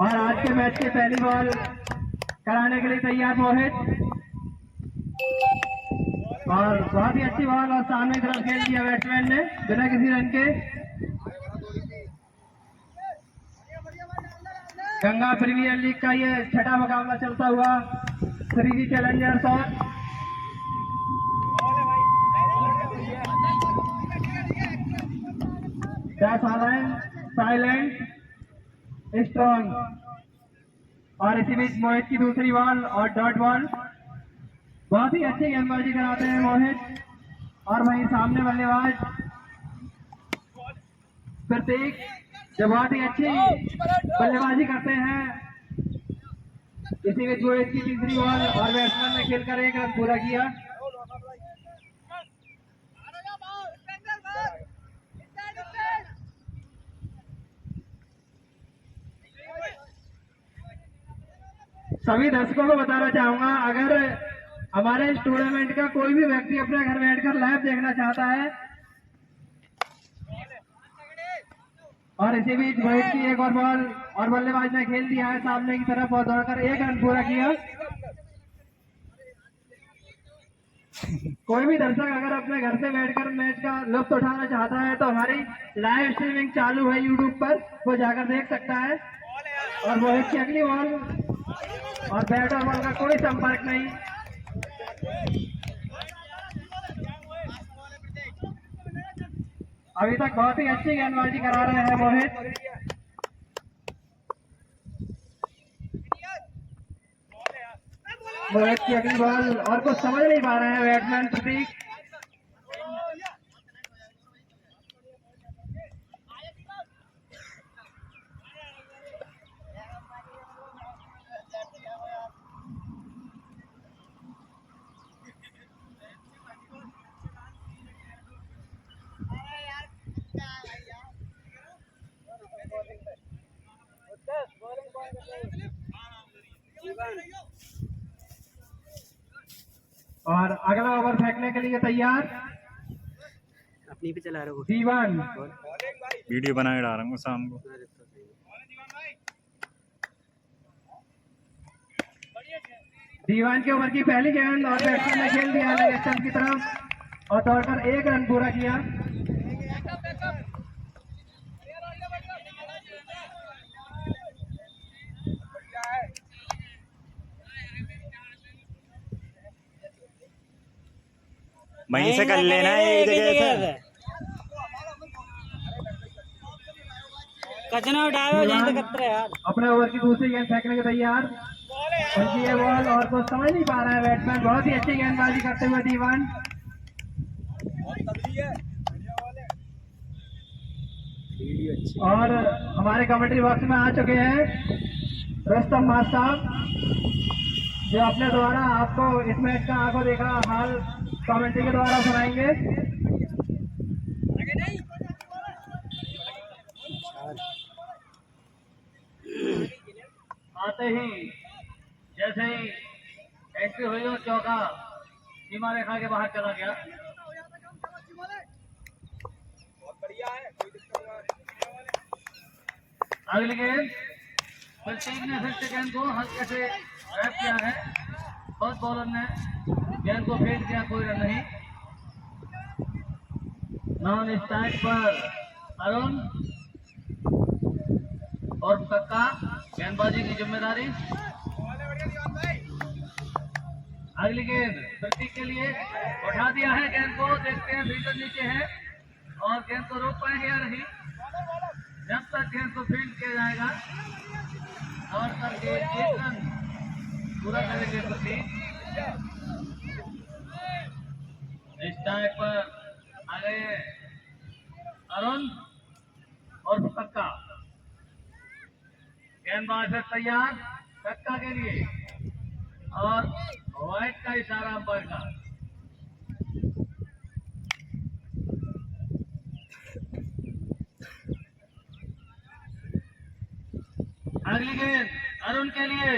और आज के मैच की पहली बॉल कराने के लिए तैयार मोहित, और बहुत ही अच्छी बॉल और सामने की तरफ खेल दिया बैट्समैन ने बिना किसी रन के। गंगा प्रीमियर लीग का ये छठा मुकाबला चलता हुआ 3G चैलेंजर्स और साइलेंट स्ट्रॉन्ग। और इसी बीच मोहित की दूसरी बॉल और डॉट बॉल। बहुत ही अच्छी गेंदबाजी कराते हैं मोहित, और वहीं सामने बल्लेबाज प्रतीक जो बहुत ही अच्छी बल्लेबाजी करते हैं। इसी बीच मोहित की तीसरी बॉल और बैट्समैन ने खेलकर एक रन पूरा किया। सभी दर्शकों को बताना चाहूंगा, अगर हमारे इस टूर्नामेंट का कोई भी व्यक्ति अपने घर बैठकर लाइव देखना चाहता है, और इसी बीच मोहित की एक और बॉल और बल्लेबाज ने खेल दिया है सामने की तरफ और दौड़कर एक रन पूरा किया। कोई भी दर्शक अगर अपने घर से बैठकर मैच का लुत्फ उठाना चाहता है तो हमारी लाइव स्ट्रीमिंग चालू है यूट्यूब पर, वो जाकर देख सकता है। और मोहित की अगली बॉल और बैट और बॉल का कोई संपर्क नहीं। अभी तक बहुत ही अच्छी गेंदबाजी करा रहे हैं मोहित। मोहित की अगली बॉल और कुछ समझ नहीं पा रहे हैं बैट्समैन प्रतीक। और अगला ओवर फेंकने के लिए तैयार अपनी पे चला रहा हूँ। दीवान वीडियो बना के डाल रहा हूँ शाम को। दीवान के ओवर की पहली गेंद और बैट्समैन ने खेल दिया लेग स्टंप की तरफ और दौड़कर एक रन पूरा किया। वहीं से कर लेना एक जगह से। कचना उठाओ जैसे करते यार। अपने ओवर की दूसरी गेंद फेंकने के तैयार। उनकी ये बॉल और कुछ समझ नहीं पा रहा है बैट्समैन। बहुत ही अच्छी गेंदबाजी करते हुए दीवान। और हमारे कमेंट्री बॉक्स में आ चुके हैं रुस्तम मास साहब, जो अपने द्वारा आपको इस मैच का आंखों देखा हाल कमेंट्री के द्वारा सुनाएंगे। आते ही जैसे ही एंट्री हुई और चौका सीमा रेखा के बाहर चला गया। अगली गेंद प्रतीक ने फिर से गेंद को हल्के से रैप किया है। फर्स्ट बॉलर ने गेंद को फेंक दिया, कोई रन नहीं। नॉन स्ट्राइक पर अरुण और कक्का, गेंदबाजी की जिम्मेदारी। अगली गेंद प्रतीक के लिए उठा दिया है गेंद को, देखते हैं भीतर नीचे है और गेंद को रोक पाएंगे या नहीं। जब तक गेंद को फील्ड किया जाएगा और करके एक रन पूरा करेंगे प्रतीक। स्ट्राइक पर आ गए अरुण और कक्का। गेंदबाज से तैयार कक्का के लिए और वाइट का इशारा अंपायर का। अगली गेंद अरुण के लिए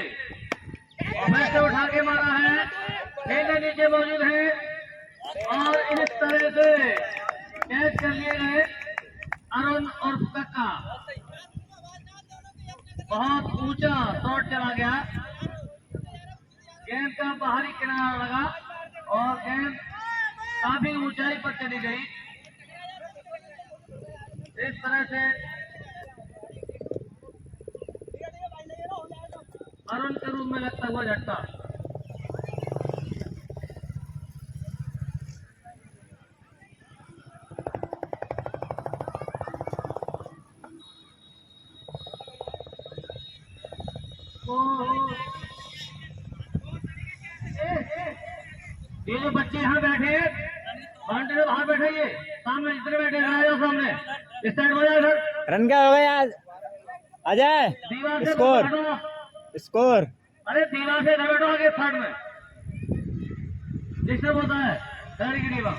से उठा के मारा है, खेलने नीचे मौजूद है और इस तरह से कैच कर लिए गए अरुण और कक्का। बहुत ऊंचा शॉट चला गया, गेंद का बाहरी किनारा लगा और गेंद काफी ऊंचाई पर चली गई। इस तरह से अरुण के रूप में लगता हुआ झटका। ये जो बच्चे यहाँ बैठे बाउंड्री से बाहर बैठे, ये सामने इतने बैठे आ जाओ सामने, इस साइड हो जाओ सर। रन क्या हो गया आज? अजय दीवार से स्कोर बैठो। स्कोर अरे दीवार से इधर बैठो आगे थर्ड में, डिस्टर्ब होता है थर्ड की दीवार।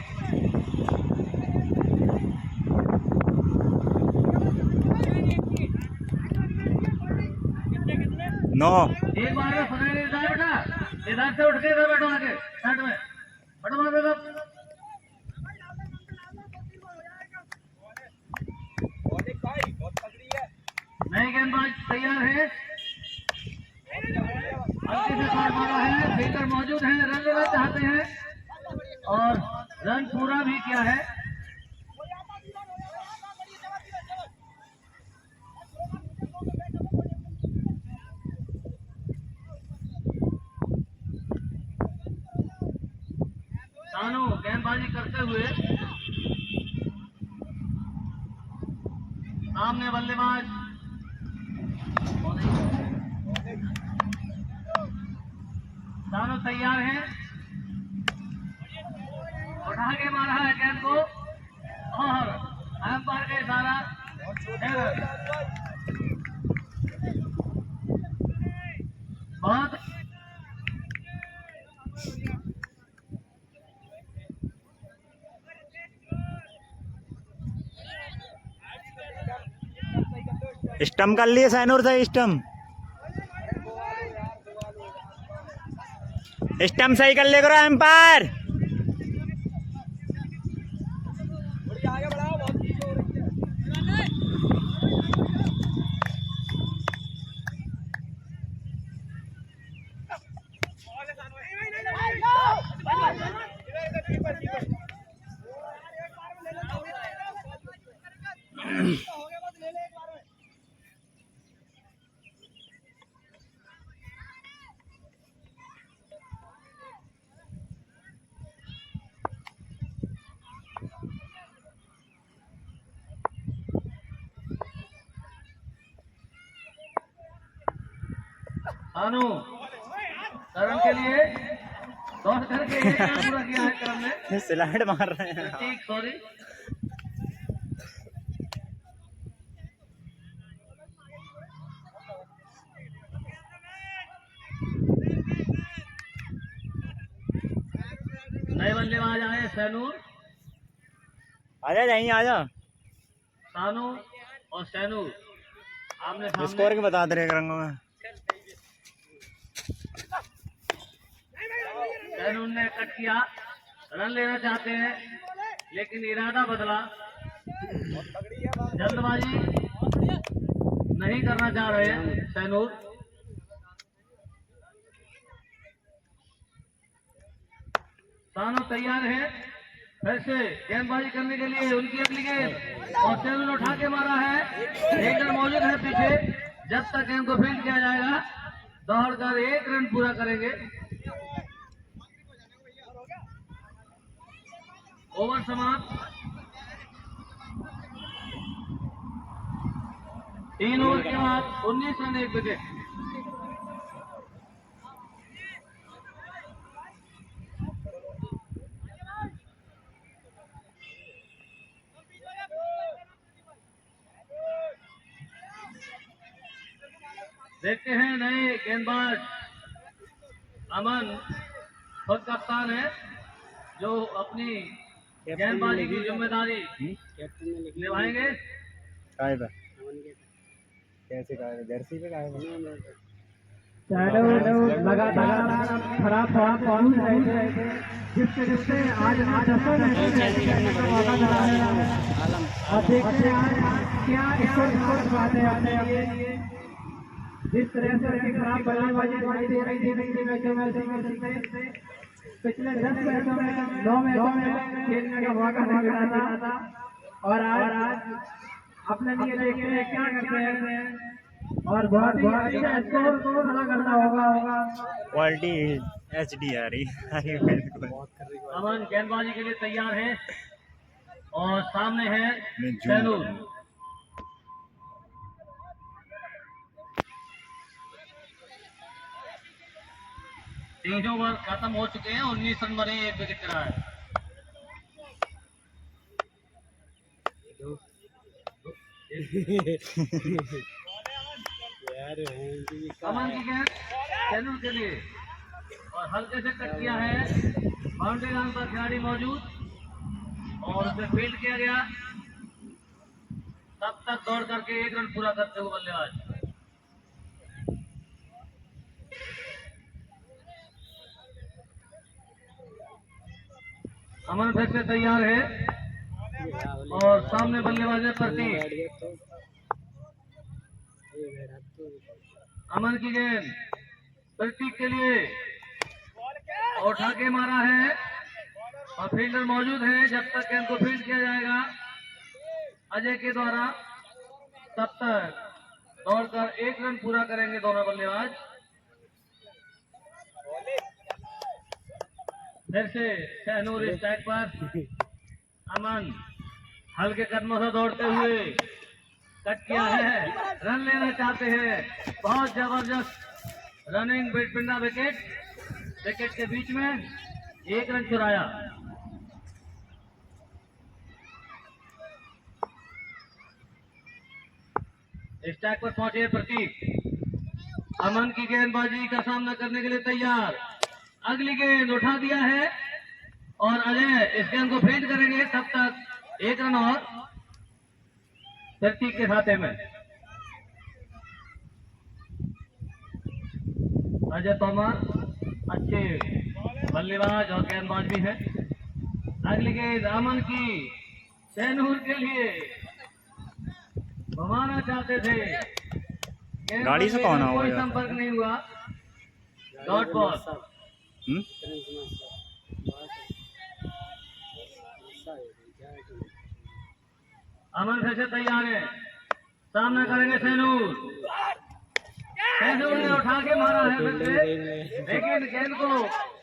9 एक बार में सुनाई नहीं देता बेटा, इधर से उठ के इधर बैठो आगे साइड में, बैठो वहां पे सब। नए गेंदबाज तैयार है, हल्के से शॉट मारा है, फील्डर मौजूद है, रन लेना चाहते हैं और रन पूरा भी किया है। सानू गेंदबाजी करते हुए, सामने बल्लेबाज सानू तैयार है, उठा के मारा है गेंद को और अंपायर का इशारा। बहुत स्टम्प कर लिए सैनूर से, स्टम्प सही कर ले करो एम्पायर। सानू करण के लिए दौड़ करके एक रन पूरा किया है करण ने। स्लाइड मार रहे हैं। ठीक, सॉरी। नए बल्लेबाज आए सैनूर, आजा यहीं आजा। सानू और सैनूर आमने सामने। स्कोर के बता दे रहे रंगों में। सैनूर ने कट किया, रन लेना चाहते हैं लेकिन इरादा बदला, जल्दबाजी नहीं करना चाह रहे हैं सैनूर। सानू तैयार है फिर से गेंदबाजी करने के लिए, उनकी अगली गेंद और सैनूर उठा के मारा है, एक रन मौजूद है पीछे, जब तक गेंद को फील्ड किया जाएगा दौड़कर एक रन पूरा करेंगे। ओवर समाप्त। 3 ओवर के बाद 19 रन 1 विकेट। देखते हैं नए गेंदबाज अमन खुद कप्तान है जो अपनी गेंदबाजी की जिम्मेदारी निभाएंगे। कैसे जर्सी पे लगातार खराब फॉर्म रहे थे, जिससे आज और देखते हैं आज क्या स्कोर आते आते जिस तरह से खराब बल्लेबाजी दिखाई दे रही थी मैचों में पिछले 10 मैचों में 9 मैचों में खेलने का मौका नहीं मिला था और आज अपने लिए देखते हैं क्या करते हैं और बहुत ही अच्छा स्कोर खड़ा करना होगा। क्वालिटी HD आ रही है बिल्कुल। अमन गेंदबाजी के लिए तैयार है और सामने है मैं जूम सैनूर। करूं। 3 ओवर खत्म हो चुके हैं, 19 रन बने, 1 विकेट गिरा है। अमन की गेंद सैनूर के लिए और हल्के से कट किया है, बाउंड्री लाइन पर खिलाड़ी मौजूद और उसे फील्ड किया गया। तब तक दौड़ करके 1 रन पूरा करते हुए बल्लेबाज। अमन फिर से तैयार है और सामने बल्लेबाज है प्रतीक। अमन की गेंद प्रतीक के लिए और उठा के मारा है और फील्डर मौजूद है। जब तक गेंद को फील्ड किया जाएगा अजय के द्वारा, तब तक दौड़कर 1 रन पूरा करेंगे दोनों बल्लेबाज। फिर से सहनूर स्ट्राइक पर। अमन हल्के कदमों से दौड़ते हुए कट किया है, रन लेना चाहते हैं। बहुत जबरदस्त रनिंग बिटवीन द विकेट के बीच में 1 रन चुराया। स्ट्राइक पर पहुंचे प्रतीक। अमन की गेंदबाजी का सामना करने के लिए तैयार। अगली गेंद उठा दिया है और अजय इस गेंद को फील्ड करेंगे। तब तक 1 रन और प्रतीक के खाते में। अजय तोमर अच्छे बल्लेबाज और गेंदबाज भी हैं। अगली गेंद अमन की सैनूर के लिए घुमाना चाहते थे, गाड़ी से कौन कोई आया? संपर्क नहीं हुआ। Dot ball. अमन फिर से तैयार है, सामना करेंगे सैनूर। सैनूर ने उठा के मारा है फिर से, लेकिन गेंद को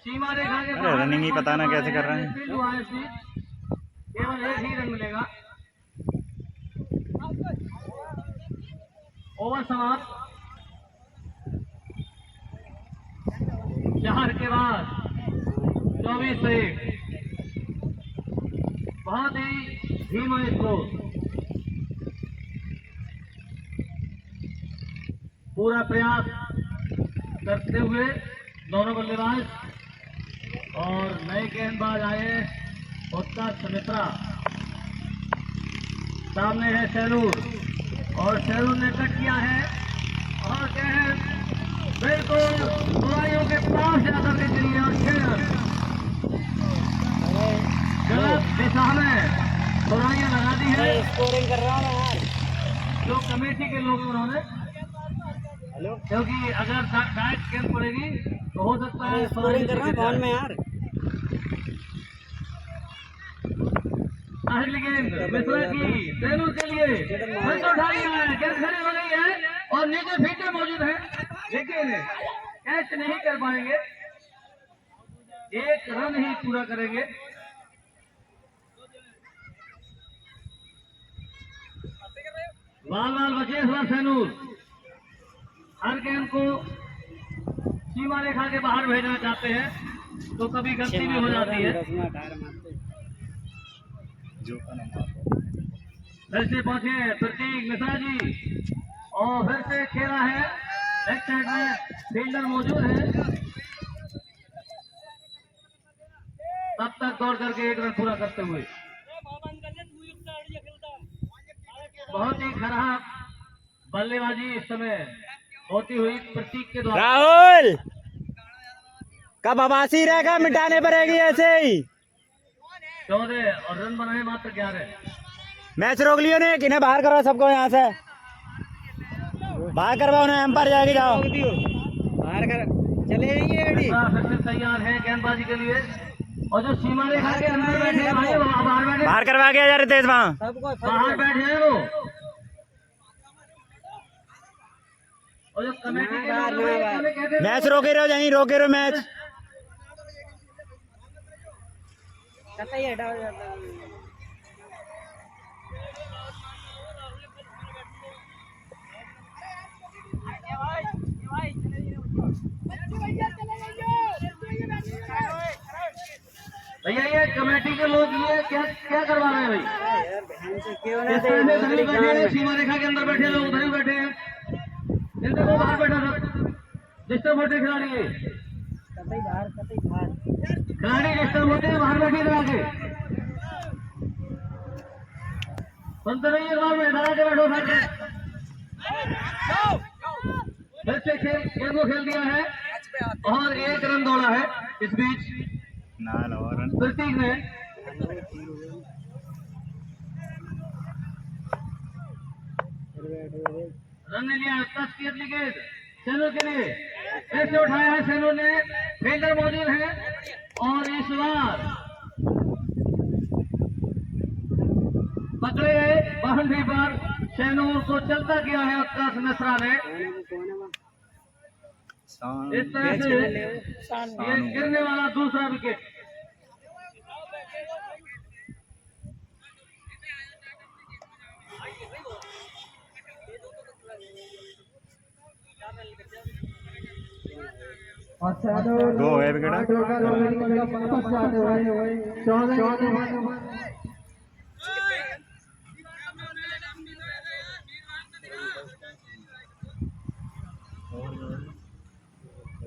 सीमा रेखा के अरे रनिंग ही पता ना कैसे कर रहे हैं। फील्ड हुआ है इसमें, केवल 1 ही रन मिलेगा। ओवर समाप्त। 4 के बाद 24 से बहुत ही धीमा स्कोर। पूरा प्रयास करते हुए दोनों बल्लेबाज और नए गेंदबाज आए उत्कर्ष मिश्रा। सामने है सैनूर और सैनूर ने कट किया है और गेंद बिल्कुल बुराइयों के पास जाकर के गिरी और 6 रन। गलत दिशा में बुराइयां लगा दी है। स्कोरिंग कर रहा हूँ यार। जो कमेटी के लोग उन्होंने, क्योंकि अगर डायरेक्ट गेंद पड़ेगी तो हो सकता है स्कोरिंग कर रहा हूँ फोन में यार। अगली गेंद मिश्रा की सैनूर के लिए बंद उठा लिया है, गेंद खड़ी हो गई है और नीचे फील्डर मौजूद है, लेकिन कैच नहीं कर पाएंगे। 1 रन ही पूरा करेंगे। बाल बचे इस बार सैनूर। हर गेंद को सीमा रेखा के बाहर भेजना चाहते हैं तो कभी गलती भी हो जाती है। फिर से पहुंचे प्रतीक मिश्रा जी और फिर से खेला है, लेफ्ट साइड में फील्डर मौजूद है। तब तक दौड़ करके 1 रन पूरा करते हुए। बहुत ही खराब बल्लेबाजी इस समय होती हुई प्रतीक के द्वारा। राहुल कब आवासी रहेगा, मिटाने पड़ेगी ऐसे ही। 14 और रन बनाए मात्र 11। मैच रोक लियो ने, किन्हें बाहर करो सबको यहाँ से। बाहर करवाओ ना, एम्पायर जाके जाओ। बाहर कर चले जाइए रेडी। फिर से तैयार है गेंदबाजी के लिए, और जो सीमा रेखा के अंदर बैठे हैं भाई वो बाहर बैठे, बाहर करवा के आ जा रितेश वहाँ। बाहर बैठे हैं वो, और जो कमेटी के लोग हैं, वो कहते हैं मैच रोके रहो, यहीं रोके रहो मैच। भैया ये कमेटी के लोग ये क्या क्या करवा रहे हैं भाई? इस तरह से उधर ही बैठे हैं, सीमा रेखा के अंदर बैठे लोग उधर ही बैठे हैं, इनसे वो बाहर बैठा था डिस्टर्ब होते खिलाड़ी है, खिलाड़ी डिस्टर्ब होते हैं, बाहर बैठे इधर आके सुनते नहीं है, बाहर में इधर आके बैठो सर। फिर से खेल को खेल दिया है और 1 रन दौड़ा है इस बीच प्रतीक ने। रन ने लिया 10 विकेट सेनो के लिए, फिर से उठाया है सेनो ने, फील्डर मौजूद है और इस बार पकड़े गए बाउंड्री पर, सेनो को चलता किया है आकाश मिश्रा ने। इस तरह से ये गिरने वाला दूसरा विकेट। दो है विकेट।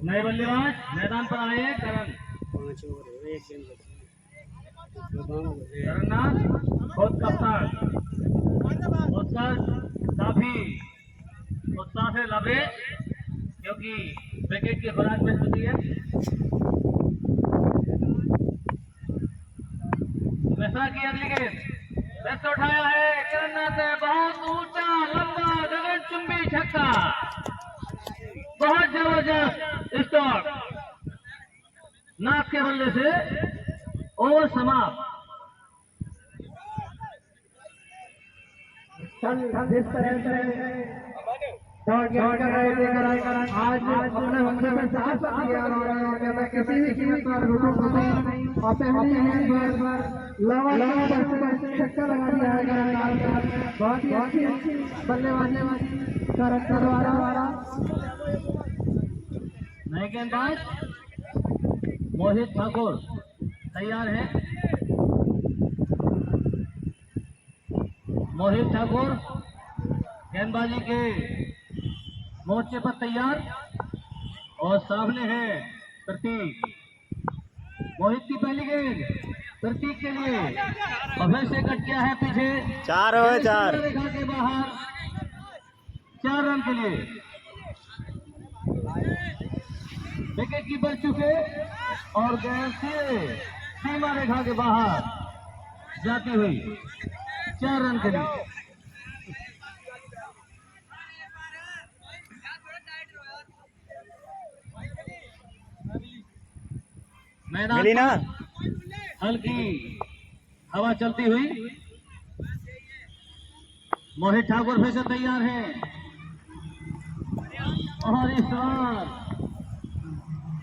नए बल्लेबाज मैदान पर आए हैं, करण करनाथ खुद कप्तान, उसका काफी उत्साह से लबे क्योंकि विकेट की खुराक मिल चुकी है। मिश्रा की अगली गेंद वैसे उठाया है करनाथ ने, बहुत ऊंचा लंबा गगनचुंबी छक्का, बहुत जबरदस्त स्टॉक, नाक के बल्ले से ओवर समाप्त। जिस तरह से आज उन्होंने हमसे में साथ दिया और कहता किसी भी कीमत पर रुको और पहली गेंद पर छक्का लगा दिया है। बहुत ही अच्छी बल्लेबाजी करने द्वारा। नए गेंदबाज मोहित ठाकुर तैयार है, मोहित ठाकुर गेंदबाजी के मोर्चे पर तैयार, और सामने है प्रतीक। मोहित की पहली गेंद प्रतीक के लिए, और फिर से कट किया है पीछे, 4 हो 4 रेखा के बाहर, 4 रन के लिए विकेट कीपर चुके और गेंद से सीमा रेखा के बाहर जाती हुई 4 रन के लिए। मैदान मिली ना? हल्की हवा चलती हुई, मोहित ठाकुर फिर से तैयार है और इस बार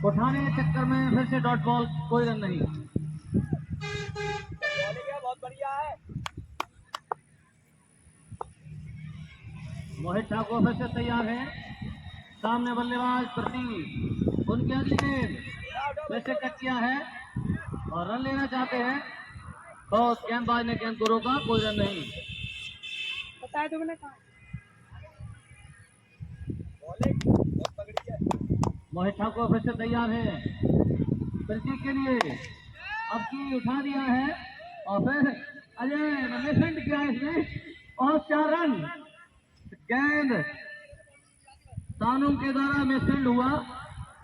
उठाने के चक्कर में फिर से डॉट बॉल, कोई रन नहीं। मोहित ठाकुर फिर से तैयार है, सामने बल्लेबाज प्रतीक, उनके अगली गेंद फिर से कट किया है और रन लेना चाहते हैं, और गेंदबाज ने गेंद को रोका, कोई रन नहीं। बताया तुमने कहा मोहित ठाकुर फिर से तैयार है प्रतीक के लिए, अब की उठा दिया है और फिर अजय मैनेजमेंट किया इसने और 4 रन। गेंद तानुम के द्वारा मिसफील्ड हुआ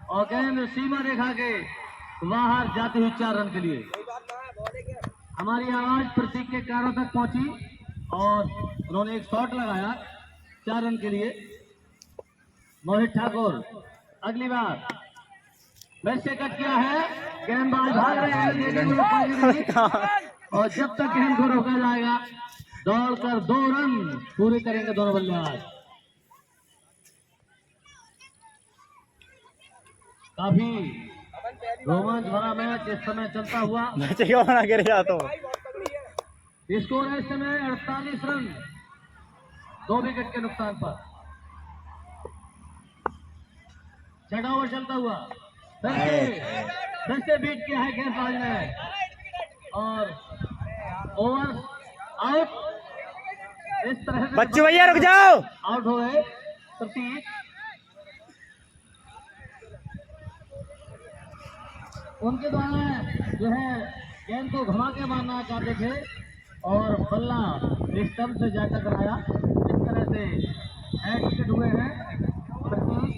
और गेंद सीमा रेखा के बाहर जाती हुई 4 रन के लिए। हमारी आवाज प्रतीक के कारों तक पहुंची और उन्होंने एक शॉट लगाया 4 रन के लिए। मोहित ठाकुर अगली बार फिर से कट किया है, गेंदबाज भाग रहे हैं लेकिन वो पानी नहीं। और जब तक गेंद को रोका जाएगा दौड़कर 2 रन पूरे करेंगे दोनों बल्लेबाज। काफी रोमांच भरा मैच इस समय चलता हुआ। बच्चे क्यों बना गिर जाता हूँ। स्कोर है इस समय 48 रन 2 विकेट के नुकसान पर। 6वां ओवर चलता हुआ फिर से बीट किया है गेंदबाज ने और ओवर आउट। इस तरह से बच्चू भैया रुक जाओ। आउट हो गए प्रतीक। उनके द्वारा जो है गेंद को घुमा के मारना चाहते थे और बल्ला स्टंप से जाकर कराया। इस तरह से हेड विकेट हुए हैं प्रतीक।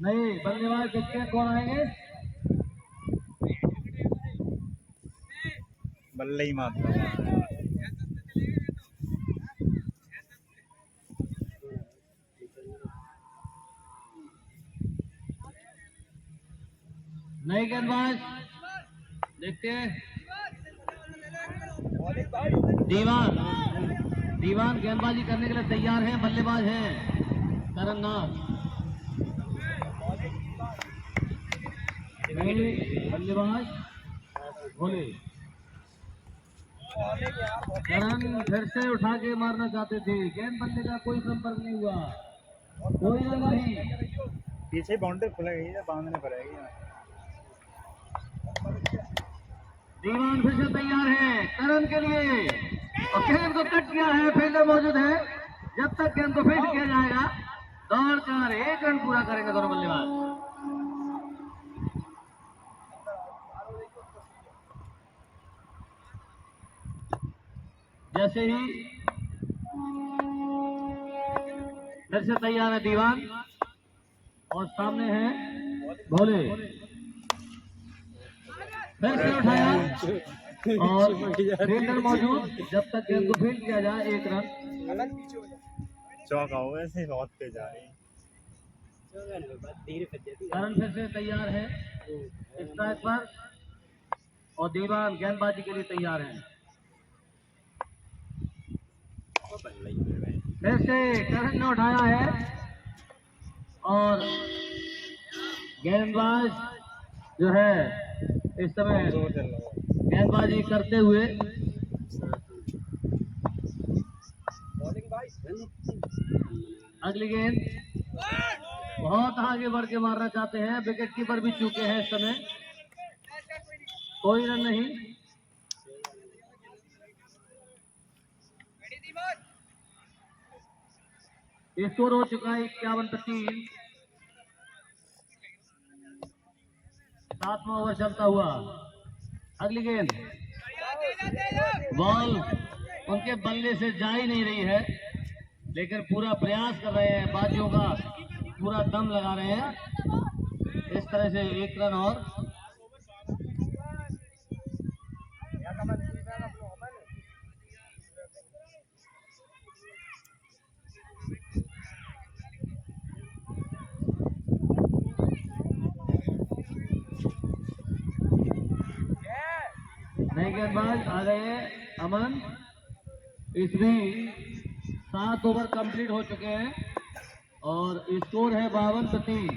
नहीं बल्लेबाज देखते हैं कौन आएंगे। बल्ले ही मारता नए गेंदबाज देखते हैं। दीवान गेंदबाजी करने के लिए तैयार है। बल्लेबाज हैं करन्नाथ। बल्लेबाज भोले। करण फिर से उठा के मारना चाहते थे, गेंद बल्ले का कोई संपर्क नहीं हुआ, कोई रन नहीं। पीछे बाउंड्री खुलेगी या बांधने पड़ेगी। दीवान फिर से तैयार है करण के लिए और गेंद को कट किया है। फील्डर मौजूद है। जब तक गेंद को फील्ड किया जाएगा दौड़कर 1 रन पूरा करेंगे दोनों बल्लेबाज। जैसे ही फिर से तैयार है दीवान और सामने है भोले। फिर से उठाया और फील्डर मौजूद। जब तक गेंद को फील्ड किया जाए 1 रन। चौका हो ऐसे बहुत पे जा रही। करण फिर से तैयार है स्ट्राइक पर और दीवान गेंदबाजी के लिए तैयार है। फिर से करण ने उठाया है और गेंदबाज जो है इस समय गेंदबाजी करते हुए अगली गेंद बहुत आगे बढ़ के मारना चाहते हैं। विकेट कीपर भी चूके हैं इस समय, कोई रन नहीं। स्कोर हो चुका है 51-3। 7वां ओवर चलता हुआ। अगली गेंद बॉल उनके बल्ले से जा ही नहीं रही है लेकिन पूरा प्रयास कर रहे हैं, बाजियों का पूरा दम लगा रहे हैं। इस तरह से 1 रन और। नए गेंदबाज आ गए अमन। इसमें 7 ओवर कंप्लीट हो चुके हैं और स्कोर है 52-3।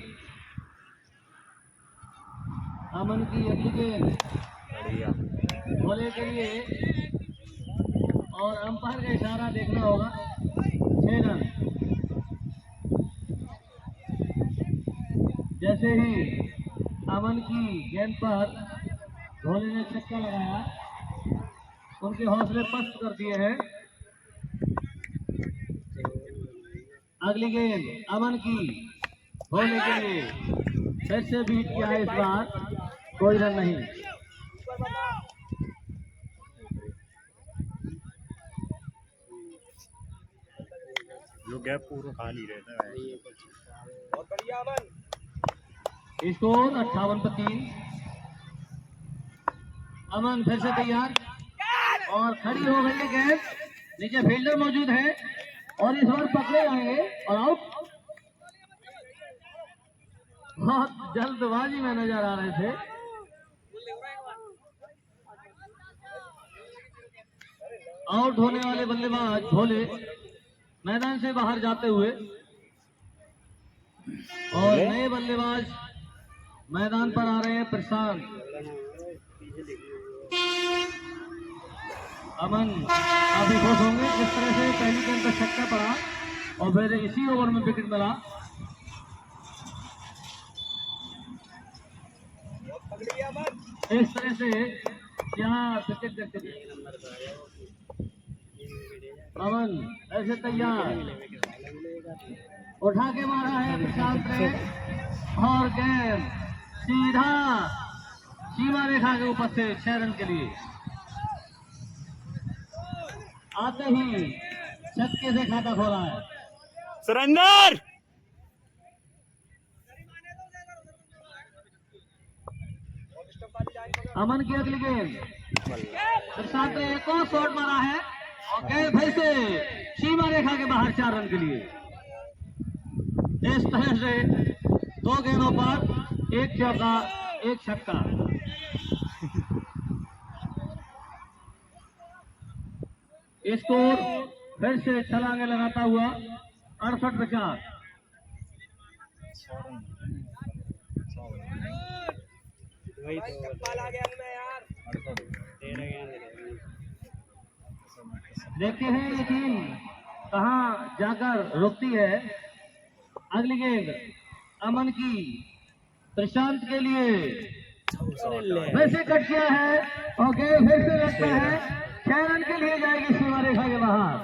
अमन की अगली गेंद भोले के लिए और अंपायर का इशारा देखना होगा। 6 रन। जैसे ही अमन की गेंद पर भोले ने छक्का लगाया उनके हौसले पस्त कर दिए हैं। अगली गेंद अमन की भोले के लिए फिर से बीट किया है। इस बार कोई रन नहीं। जो गैप पूरा खाली रहता है। बहुत बढ़िया अमन। स्कोर 58-3। अमन फिर से तैयार और खड़ी हो गई है गेंद। नीचे फील्डर मौजूद है और इस बार पकड़े जाएंगे और आउट। बहुत जल्दबाजी में नजर आ रहे थे। आउट होने वाले बल्लेबाज भोले मैदान से बाहर जाते हुए और नए बल्लेबाज मैदान पर आ रहे हैं प्रशांत। अमन काफी खुश होंगे जिस तरह से पहली गेंद पर छक्का पड़ा और फिर इसी ओवर में विकेट मिला। इस तरह से यहाँ विकेट करके अमन ऐसे तैयार उठा के मारा है प्रशांत ने और गेंद सीधा सीमा रेखा के ऊपर से 6 रन के लिए। आते ही छक्के से खाता खोला है। सरेंडर। अमन की अगली गेंद प्रशांत ने एक और शॉट मारा है और गेंद फिर से सीमा रेखा के बाहर 4 रन के लिए। इस तरह से 2 गेंदों पर 1 चौका 1 छक्का। स्कोर फिर से छलांगे लगाता हुआ 68-50। देखते हैं ये टीम कहां जाकर रुकती है। अगली गेंद अमन की प्रशांत के लिए वैसे कट किया है और गेंद फिर से लगता है 6 रन के लिए जाएगी सीमा रेखा के बाहर।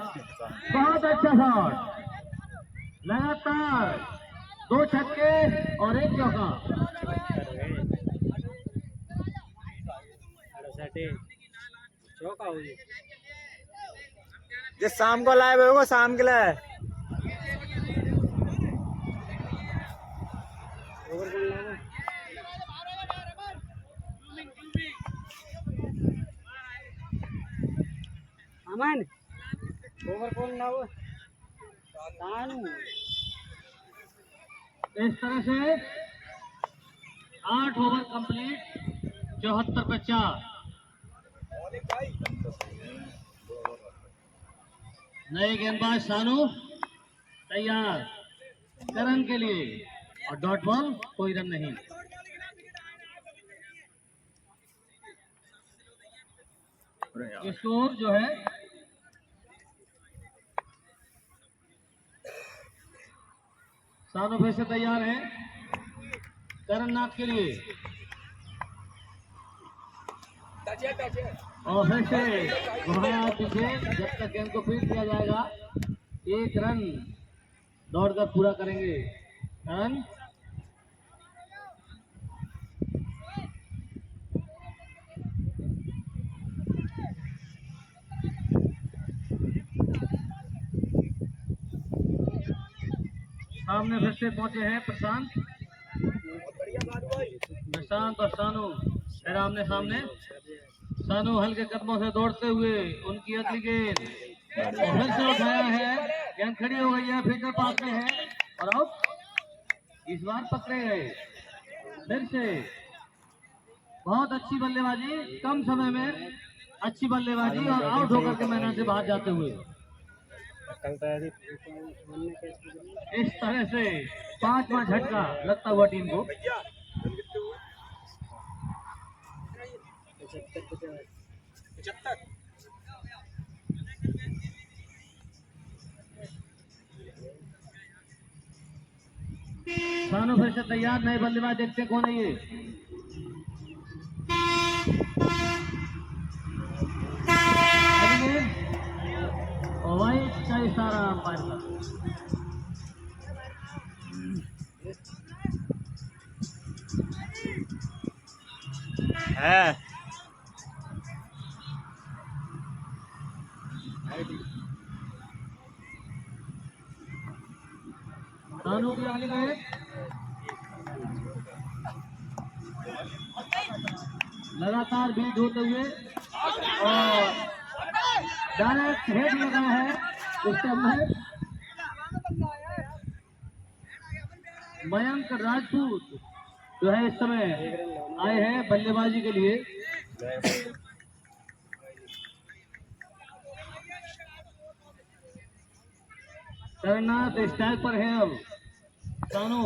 बहुत अच्छा शॉट, लगातार 2 छक्के और 1 चौका। जो शाम को लाइव होगा शाम के लिए। अमन ओवर कौन ना हो इस तरह से 8 ओवर कंप्लीट 74 पे 4। नए गेंदबाज सानू तैयार करण के लिए और डॉट बॉल, कोई रन नहीं। स्कोर जो है सानू फिर से तैयार है करण नाथ के लिए और फिर से घुमाया पीछे। जब तक गेंद को फील्ड किया जाएगा 1 रन दौड़कर पूरा करेंगे करण। सामने फिर से पहुंचे हैं प्रशांत और सानू फिर आमने सामने। सानू हल्के कदमों से दौड़ते हुए उनकी अगली गेंद और फिर से उठाया है। गेंद खड़ी हो गई है, फील्डर पास में है और आउट। इस बार पकड़े गए फिर से। बहुत अच्छी बल्लेबाजी, कम समय में अच्छी बल्लेबाजी और आउट होकर के मैदान से बाहर जाते हुए। इस तरह से 5वां झटका लगता हुआ टीम को। सानू फिर से तैयार, नए बल्लेबाज देखते कौन है ये। वाइट का इशारा अंपायर का। है सानू भी आगे गए, लगातार बीट होते हुए और डायरेक्ट हेड लगा है उस में मयंक राजपूत जो है इस समय आए हैं बल्लेबाजी के लिए। करनाथ स्ट्राइक पर है अब सानू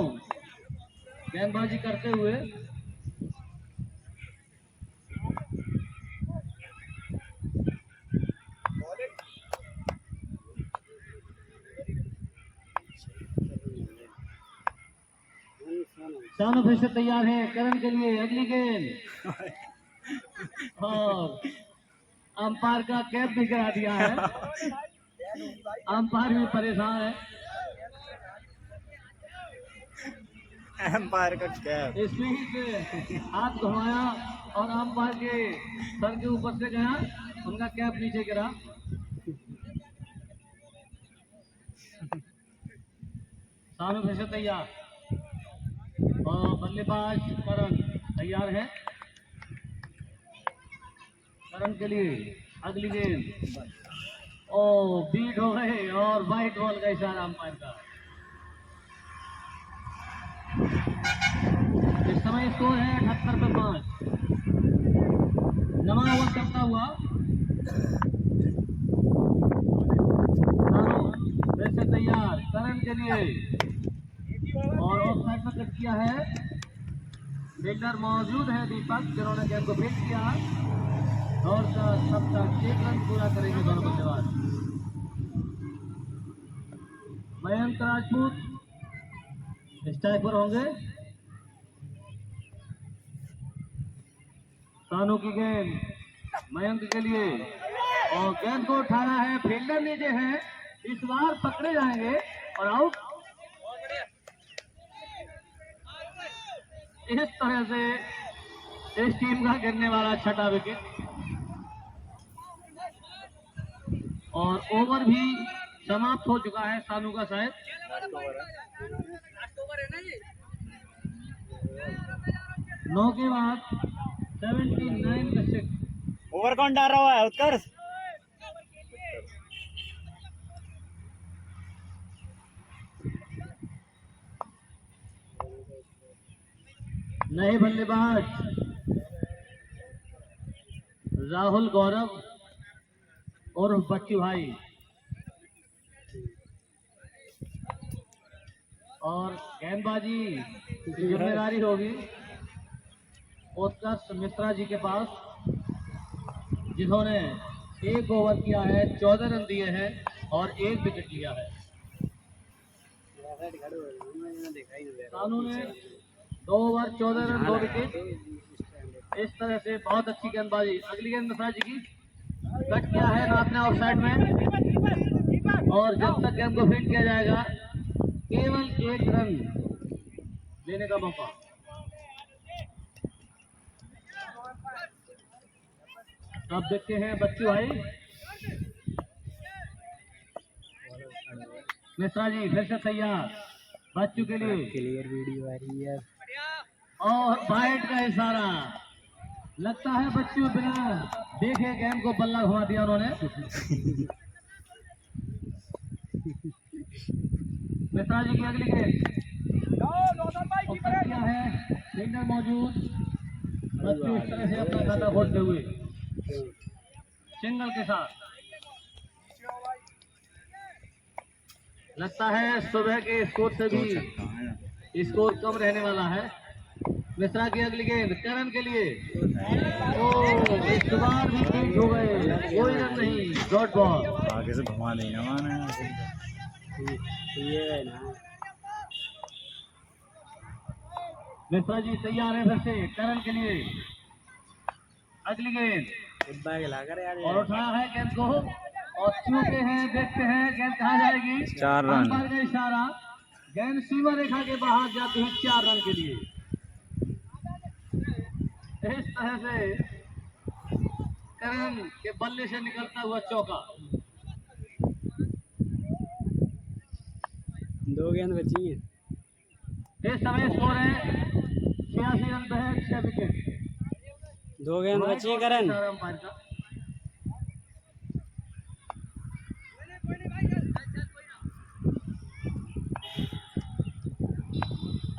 गेंदबाजी करते हुए। सानू फिर से तैयार है करण के लिए अगली गेंद और अंपायर का कैप भी करा दिया है। अंपायर भी परेशान है। एम्पायर का कैप इसमें ही से हाथ घुमाया और अंपायर के सर के ऊपर से गया, उनका कैप नीचे गिरा। सानू फिर से तैयार और बल्लेबाज करण तैयार है। करण के लिए अगली गेंद ओ बीट हो गए और वाइट बॉल का इशारा अंपायर का। इस समय स्कोर है 78 पे 5। नवा ओवर करता हुआ फिर से तैयार करण के लिए और ऑफ साइड में कट किया है। फील्डर मौजूद है दीपक जिन्होंने गेंद को फेंक किया और सब तक 1 रन पूरा करेंगे दोनों बल्लेबाज। मयंक राजपूत स्ट्राइक पर होंगे। सानू की गेंद मयंक के लिए और गेंद को उठाना है, फील्डर नीचे है, इस बार पकड़े जाएंगे और आउट। इस तरह से इस टीम का गिरने वाला छठा विकेट और ओवर भी समाप्त हो चुका है सानू का शायद। 9 के बाद 79 का 6। ओवर कौन डाल रहा है उत्कर्ष? नए बल्लेबाज राहुल गौरव और बच्चू भाई और गेंदबाजी की जिम्मेदारी होगी उत्कर्ष मिश्रा जी के पास, जिन्होंने 1 ओवर किया है, 14 रन दिए हैं और 1 विकेट लिया है। सानू ने 2 ओवर 14 रन 2 विकेट। इस तरह से बहुत अच्छी गेंदबाजी। अगली गेंद मिश्रा जी की कट किया है आपने ऑफ साइड में और जब तक गेंद को फील्ड किया जाएगा केवल 1 रन लेने का मौका। अब देखते हैं बच्चू भाई। मिश्रा जी फिर से तैयार बच्चू के लिए। क्लियर वीडियो आ रही है और वाइट का इशारा। लगता है बच्चू बिना देखे गेंद को बल्ला घुमा दिया उन्होंने। मिश्रा जी की अगली गेंद ऊपर किया है, फील्डर मौजूद। बच्चू इस तरह से अपना खाता खोलते हुए सिंगल के साथ। लगता है सुबह के स्कोर से भी स्कोर कम रहने वाला है। मिश्रा की अगली गेंद करण के लिए इस बार भी बीट हो गए, कोई रन नहीं, डॉट बॉल। आगे से घुमा देंगे माना ये ना। मिश्रा जी तैयार है फिर से करण के लिए अगली गेंद और उठाया है गेंद को और चूके हैं, देखते हैं गेंद कहाँ जाएगी। 4 रन अंपायर का इशारा, गेंद सीमा रेखा के बाहर जाती है 4 रन के लिए। इस तरह से करण के बल्ले से निकलता हुआ चौका। 2 गेंद बची है। इस समय स्कोर है 86 रन पे है, 6 विकेट। 2 गेंद बची है करण। अंपायर का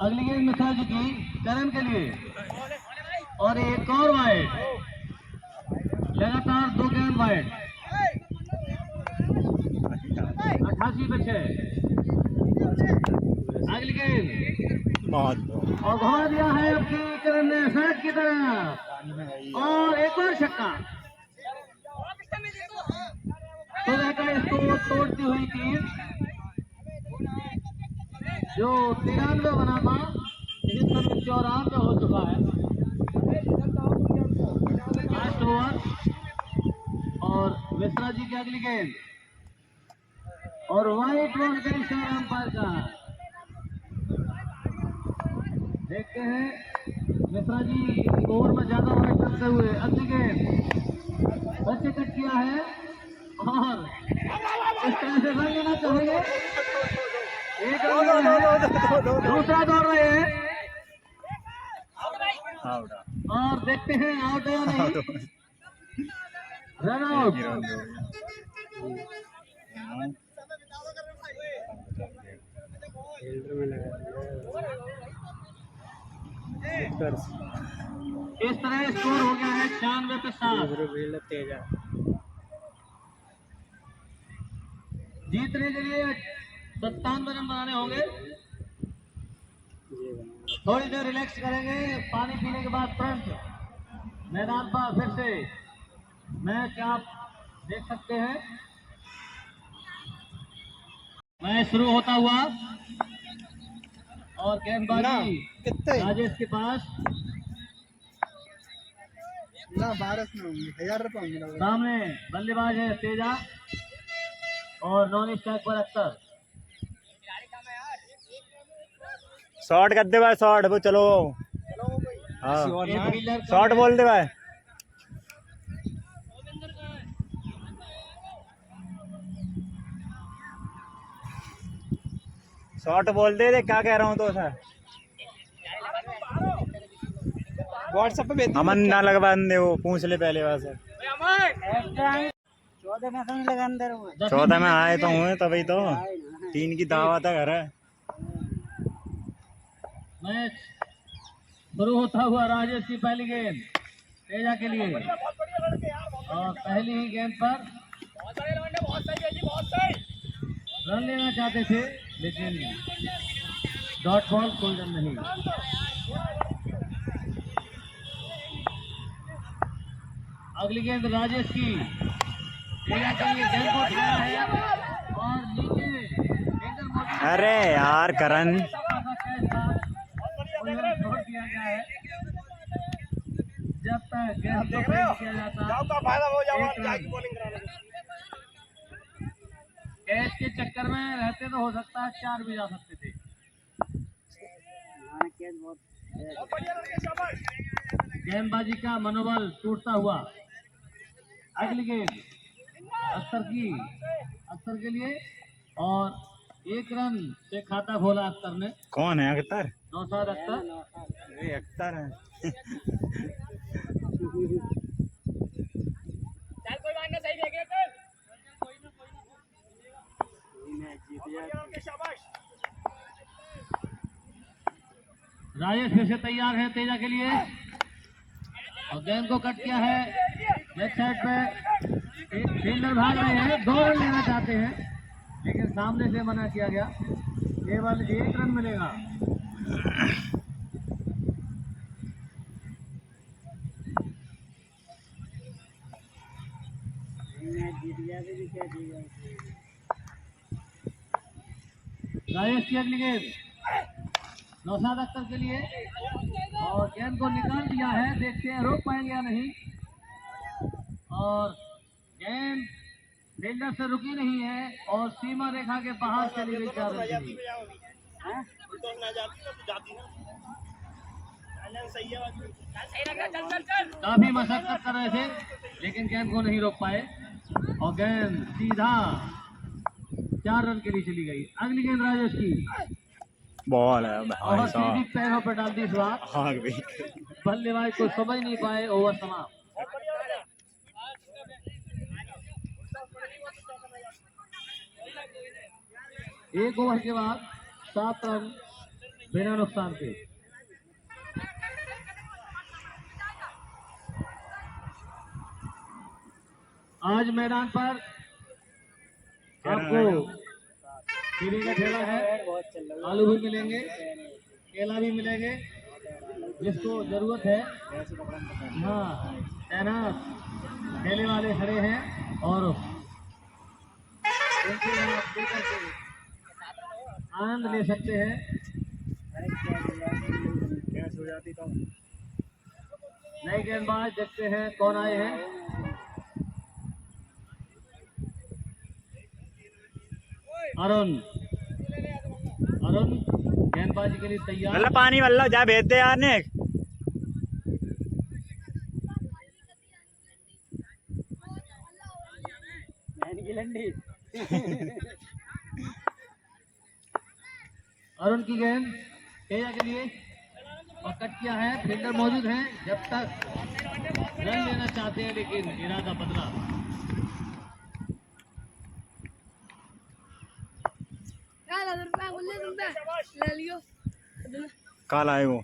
अगली गेंद मिश्रा जी की करण के लिए और एक और वाइड, लगातार 2 गेंद वाइड, 88 पे 6। अगली गेंद बहुत और घुमा दिया है आपकी करण ने शर्ट की तरह और एक और छक्का। तो रहता इसको तोड़ती हुई टीम जो 93 बना था 94 हो चुका है। लास्ट ओवर और मिश्रा जी की अगली गेंद और वाइट बॉल का इशारा अंपायर का। देखते हैं मिश्रा जी ओवर में ज्यादा वाइट करते हुए अगली गेंद बच्चे कट किया है और इस तरह से रन लेना चाहेंगे। एक रन है, दूसरा दौड़ रहे हैं और देखते हैं आउट या नहीं। Run out. इस तरह स्कोर हो गया है 96 पे 7। जीतने के लिए 97 रन बनाने होंगे। थोड़ी देर रिलैक्स करेंगे, पानी पीने के बाद तुरंत मैदान पर फिर से मैच आप देख सकते हैं। मैच शुरू होता हुआ और गेंदबाजी राजेश के पास ना 12,000 रुपये सामने बल्लेबाज है तेजा और नॉन स्ट्राइक पर अख्तर। शॉट कर दे भाई, शॉट वो चलो। हाँ शॉट बोल दे भाई। शॉट बोल दे क्या कह रहा हूँ तो सर व्हाट्सएप पे अमन ना लगवा दे, वो पूछ ले पहले बार से। 14 में आए तो हुए तभी तो 3 की दावत है घर है। मैच शुरू होता हुआ राजेश की पहली गेंद तेजा के लिए और पहली ही गेंद पर रन लेना चाहते थे लेकिन डॉट बॉल, कोई रन नहीं। अगली गेंद राजेश की तेजा के लिए गेंद को उठाया है और नीचे अरे यार करण छोड़ दिया गया है। जब तक गेंद को किया जाता कैच के चक्कर में रहते तो हो सकता है 4 भी जा सकते थे। गेंदबाजी का मनोबल टूटता हुआ। अगली गेंद अख्तर के लिए और 1 रन से खाता खोला अख्तर ने। कौन है अख्तर? नौशाद अख्तर। ये अख्तर है। राजेश फिर से तैयार है तेजा के लिए और गेंद को कट किया है लेफ्ट साइड पे। एक फील्डर भाग रहे हैं, 2 रन लेना चाहते हैं लेकिन सामने से मना किया गया। केवल 1 रन मिलेगा। राजेश की अगली गेंद नौशाद अख्तर के लिए और गेंद को निकाल दिया है। देखते हैं रोक पाएंगे या नहीं और गेंद फील्डर से रुकी नहीं है और सीमा रेखा के बाहर चली गई 4 रन के लिए। काफी मशक्कत कर रहे थे लेकिन गेंद को नहीं रोक पाए और गेंद सीधा 4 रन के लिए चली गई। अगली गेंद राजेश की बॉल है और भाई सीधी साहब। पैरों पर डाल दी इस बार। हाँ भाई बल्लेबाज को समझ नहीं पाए, ओवर समाप्त। एक ओवर के बाद 7 रन बिना नुकसान के। आज मैदान पर आपको खीरी का ठेला है, आलू भी मिलेंगे, केला भी मिलेंगे, जिसको जरूरत है। हाँ, तैनात ठेले वाले खड़े हैं और उनसे आप लेकर के आनंद ले सकते हैं। नए गेंदबाज देखते हैं कौन आए हैं। अरुण गेंदबाजी के लिए तैयार। वल्ला पानी वल्ला जा भेज दे यार ने। अरुण की गेंद तेजा के लिए और कट किया है। फील्डर मौजूद हैं, जब तक रन लेना चाहते हैं, लेकिन इरादा बदला। काल आए वो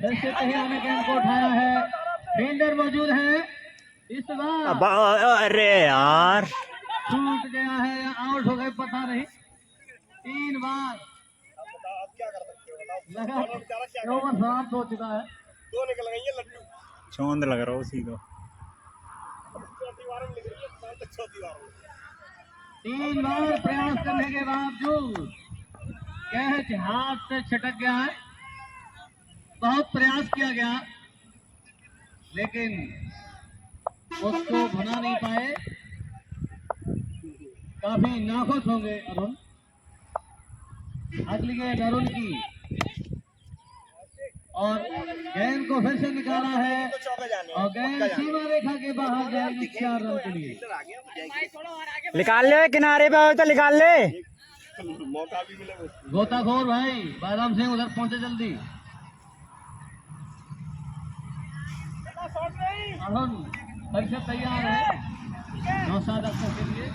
ऐसे कहीं हमें गेंद को उठाया है, फील्डर मौजूद है। इस बार अरे यार छूट गया है या आउट हो गए पता नहीं। 3 बार लगा ओवर समाप्त हो चुका है। चौंध लग रहा हो सीधो। 3 बार प्रयास करने के बावजूद कैच हाथ से छिटक गया है। बहुत प्रयास किया गया, लेकिन उसको बना नहीं पाए। काफी नाखुश होंगे अरुण। अगली गेंद अरुण की और गेंद को फिर से निकाला है और गेंद सीमा रेखा के बाहर जाएगी 4 रन के लिए। निकाल ले किनारे पे हो तो निकाल ले। गोताखोर भाई बादाम सिंह उधर पहुंचे जल्दी। अरुण फिर से तैयार है नौशाद अख्तर के लिए।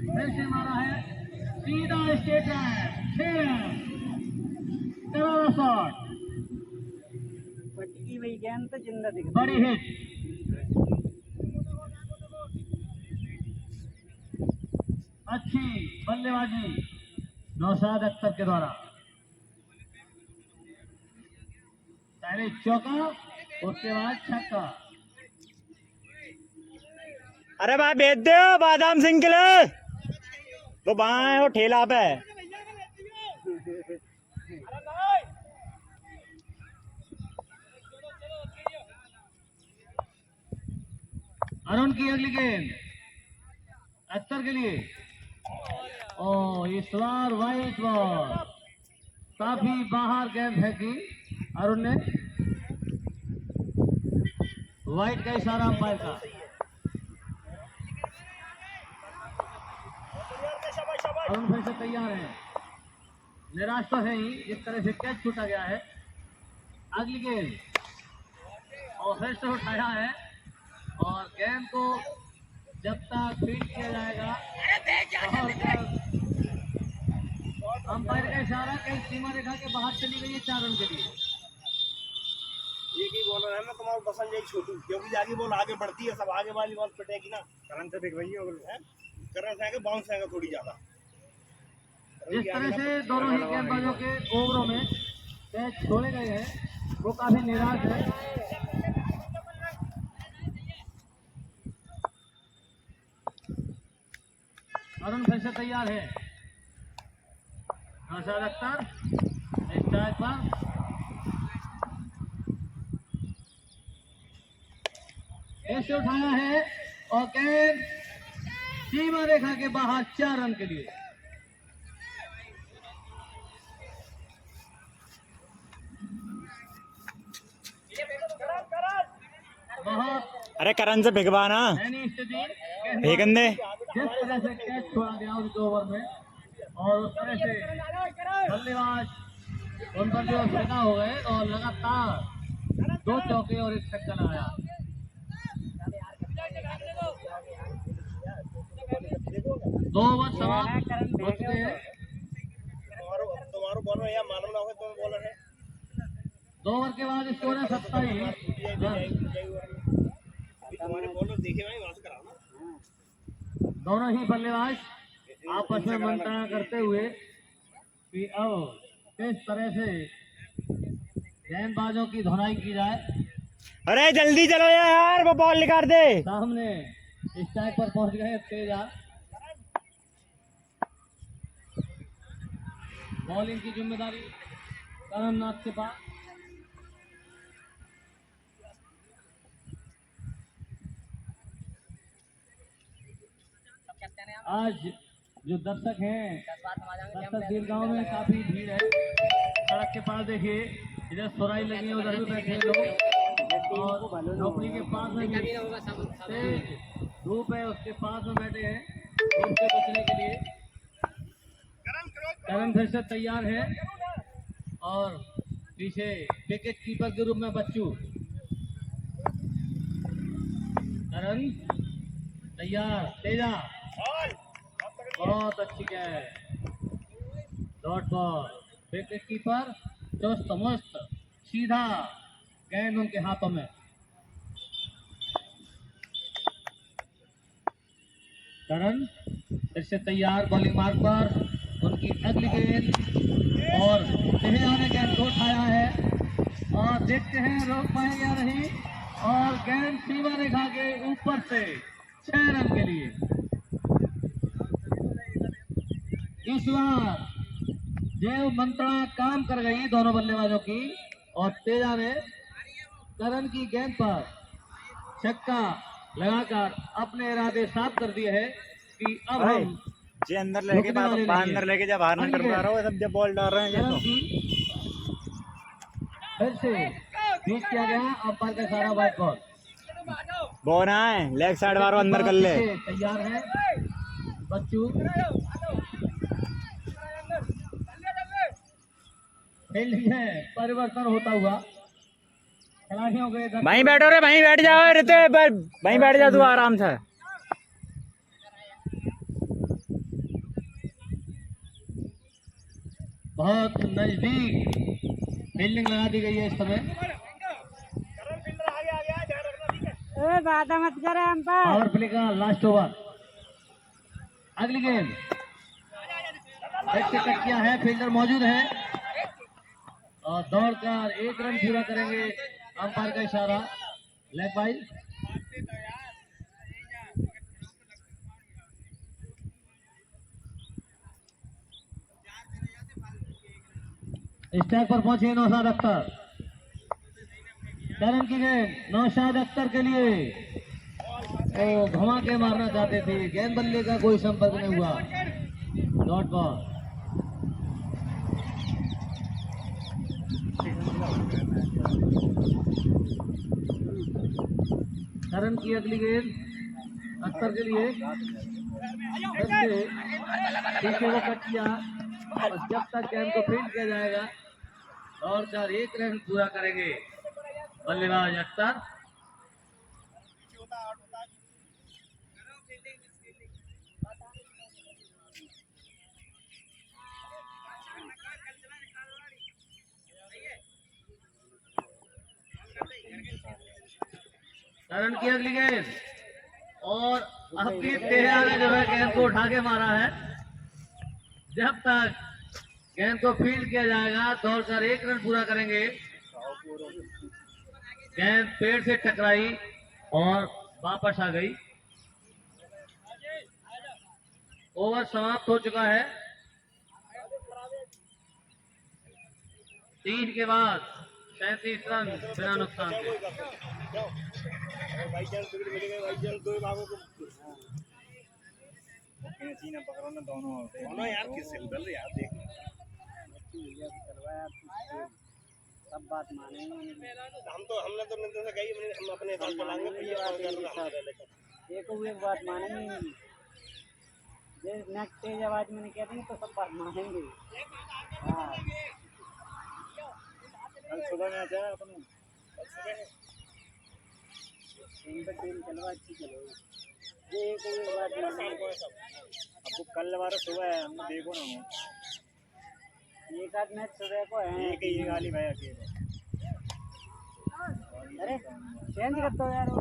फिर से मारा है सीधा स्टेट लाइन, 6 रन, करारा शॉट, बड़ी हिट। अच्छी बल्लेबाजी नौशाद अख्तर के द्वारा। पहले चौका, उसके बाद छक्का। अरे भाई भेज दे बादाम सिंह के लिए। वो बाएं वो ठेला पे है। अरुण की अगली गेंद अख्तर के लिए। ओ इस बार वाइट बॉल, काफी बाहर गेंद फेंकी अरुण ने। वाइट का इशारा अंपायर का। अरुण फिर से तैयार है, निराश तो है ही, इस तरह से कैच छूटा गया है। अगली गेंद और फिर से उठाया है और गेंद को जब तक फील्ड किया जाएगा अंपायर का इशारा कहीं सीमा रेखा के बाहर चली गई है 4 रन के लिए। एक ही बॉलर है ना तुम्हारा पसंद एक छोटू, क्योंकि जाके बॉल आगे बढ़ती है, सब आगे वाली बॉल पिटेगी ना। करंट से दिख रही है, करंट आएगा बाउंस आएगा थोड़ी ज्यादा। जिस तरह से दोनों ही गेंदबाजों के ओवरों में कैच छोड़े गए हैं, वो काफी निराश है। अरुण फिर से तैयार है, नौशाद अख्तर स्ट्राइक पर। ऐसे उठाया है और गेंद सीमा रेखा के बाहर 4 रन के लिए। बहुत अरे करण से भिगवाना दयनीय स्थिति, फेंकन दे। जिस तरह से कैच छोड़ा गया उनके ओवर में और उस तरह से बल्लेबाज उन पर जो फिदा हो गए और लगातार 2 चौके और 1 छक्का लगाया। 2 ओवर समाप्त हो चुके हैं। तुम्हारो बॉलर या मालूम ना हो तुम बॉलर है 2 ओवर के बाद स्कोर है 27 तुम्हारे बॉलर देखे भाई वहां से कराओ ना। दोनों ही बल्लेबाज आपस में मंत्रणा करते हुए कि अब किस तरह से गेंदबाजों की धुनाई की जाए। अरे जल्दी चलो यार, वो बॉल निकाल दे। सामने स्ट्राइक पर पहुंच गए तेजा। बॉलिंग की जिम्मेदारी करमनाथ के पास। आज जो दर्शक हैं, दर्शक दीर्घाओं में काफी भीड़ है। सड़क के पास देखिए, इधर सुराई लगी है, उधर भी बैठे हैं लोग, और झोपड़ी के पास में भी तेज धूप है, उसके पास में बैठे हैं धूप से बचने के लिए। करण फिर से तैयार है और पीछे विकेट कीपर के रूप में बच्चू। करण तैयार, तेजा बहुत अच्छी catch, dot ball, wicket keeper चुस्त मुस्त, सीधा गेंद उनके हाथों में। करण फिर से तैयार बॉलिंग मार्क पर, उनकी अगली गेंद और तेजा ने गेंद को उठाया है और देखते हैं रोक पाए या नहीं, और गेंद सीमा रेखा के ऊपर से 6 रन के लिए। इस बार देव मंत्रणा काम कर गई दोनों बल्लेबाजों की, और तेजा ने करण की गेंद पर छक्का लगाकर अपने इरादे साफ कर दिए हैं कि अब हम जे अंदर लेके अंदर लेके जब बाहर निकल रहा हो, सब जब बॉल डाल रहे हैं ये तो फिर से बीच किया गया, अंपायर का सारा वाइट बॉल। बॉल है लेग साइड मारो, अंदर कर ले। तैयार है बच्चू, फील्डिंग है, परिवर्तन होता हुआ खिलाड़ियों के वहीं बैठो रे, वहीं बैठ जाओ रिते, वहीं बैठ जा तू आराम से। बहुत नजदीक फील्डिंग लगा दी गई है इस समय। बाधा मत करे अंपायर। पावर प्ले का लास्ट ओवर, अगली गेंद से कट किया है, फील्डर मौजूद है और दौड़कर 1 रन पूरा करेंगे। अंपायर का इशारा, लेग बाई। स्ट्राइक पर पहुंचे नौशाद अख्तर। करण की गेंद नौशाद अख्तर के लिए, वो घुमा के मारना चाहते थे, गेंद बल्ले का कोई संपर्क नहीं हुआ, डॉट बॉल। करण की अगली गेंद अख्तर के लिए, पीछे वो कट किया, और जब तक गेंद को फील्ड किया जाएगा दौड़कर 1 रन पूरा करेंगे बल्लेबाज अख्तर। करण की अगली गेंद, और अभी तेजा ने जो है गेंद को उठा के मारा है। जब तक गेंद को फील्ड किया जाएगा दौड़कर 1 रन पूरा करेंगे। गेंद पेड़ से टकराई और वापस आ गई। ओवर समाप्त हो चुका है। 3 के बाद 37 रन बिना नुकसान के। पकड़ो ना दोनों यार किससे निकल रहे यार, देख सब बात मानेंगे। हमने तो निर्देश से कही, हम अपने हिसाब से लाएंगे। एक बात मानेंगे, नेक्स्ट तेज आवाज में कह देंगे तो सब बात मानेंगे। हाँ, कल सुबह में आजा अपने, टीम चलवा अच्छी चलो। अब कल वाला सुबह है, हमने देखो ना एक आध मैच सुबह को है। एक ही गाली भाई अकेले। अरे चेंज करते हो यार वो।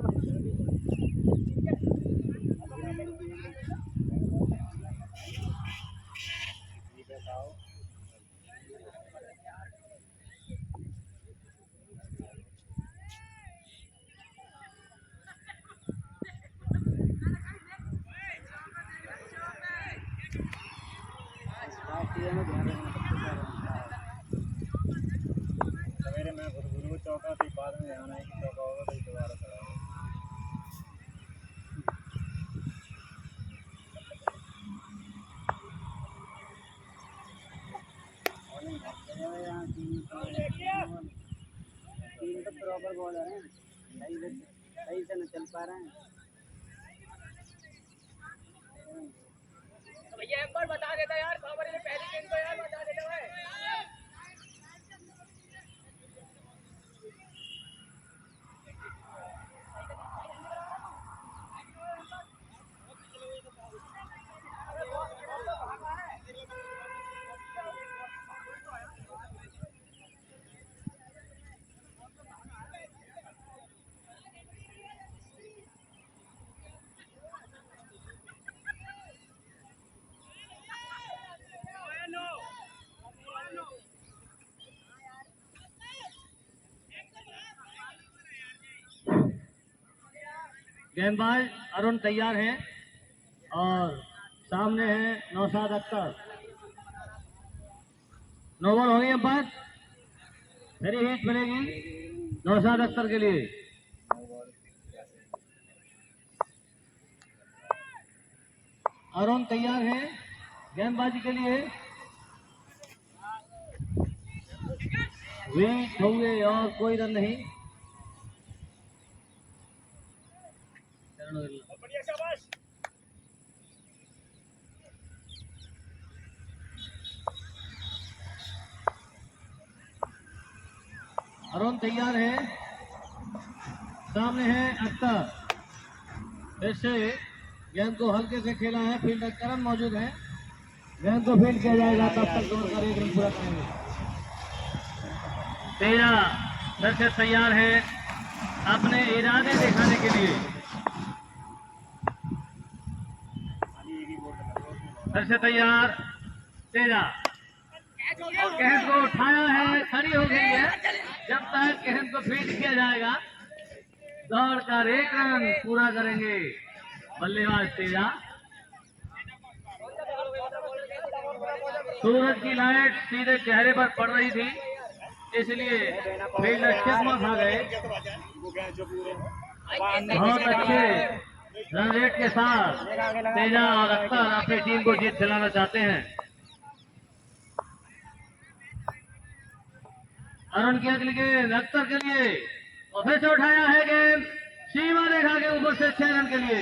सवेरे मैं गुरु चौका थी, बाद में ध्यान आया कि चौका होगा तो दोबारा करा। तीन तो प्रॉपर बॉलर हैं, सही से न चल पा रहे हैं। भैया एक बार बता देता यार, खबर है पहली गेंद को यार बता देता है। गेंदबाज अरुण तैयार हैं और सामने है नौशाद अख्तर। नो बॉल होगी अंपायर, फ्री हिट मिलेगी नौशाद अख्तर के लिए। अरुण तैयार हैं गेंदबाजी के लिए। विकेट होंगे और कोई रन नहीं। बढ़िया शाबाश। अरुण तैयार है, सामने है अख्तर। फिर से गेंद को हल्के से खेला है, फील्डर करण मौजूद है। गेंद को फील्ड किया जाएगा, तब तक दौड़कर एक रन पूरा करेंगे। तेजा फिर से तैयार है अपने इरादे दिखाने के लिए। फिर से तैयार तेजा, और गेंद को उठाया है, खड़ी हो गई है। जब तक गेंद को फील्ड किया जाएगा दौड़कर एक रन पूरा करेंगे बल्लेबाज तेजा। सूरज की लाइट सीधे चेहरे पर पड़ रही थी, इसलिए फील्डर चकमा खा गए। बहुत अच्छे रन रेट के साथ तेजा और अख्तर अपनी टीम को जीत दिलाना चाहते हैं। अरुण की अगली गेंद अख्तर के लिए, और फिर से उठाया है गेंद, सीमा रेखा के ऊपर से 6 रन के लिए।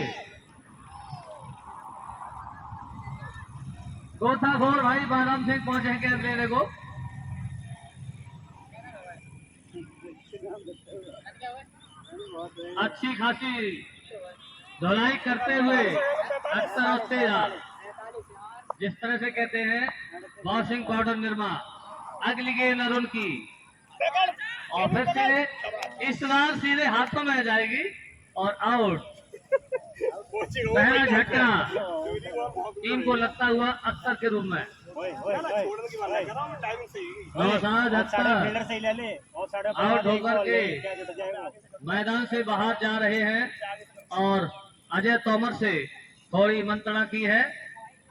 गोताखोर भाई बलराम सिंह पहुंचे गेंद लेने को। अच्छी खासी धुलाई करते हुए अख्तर और तेजा, जिस तरह से कहते हैं बॉसिंग पाउडर निर्मा। अगली गेंद अरुण की, और फिर से इस बार सीधे हाथों में आ जाएगी और आउट। पहला झटका टीम को लगता हुआ अख्तर के रूप में। नौशाद अख्तर आउट होकर के मैदान से बाहर जा रहे हैं, और अजय तोमर से थोड़ी मंत्रणा की है।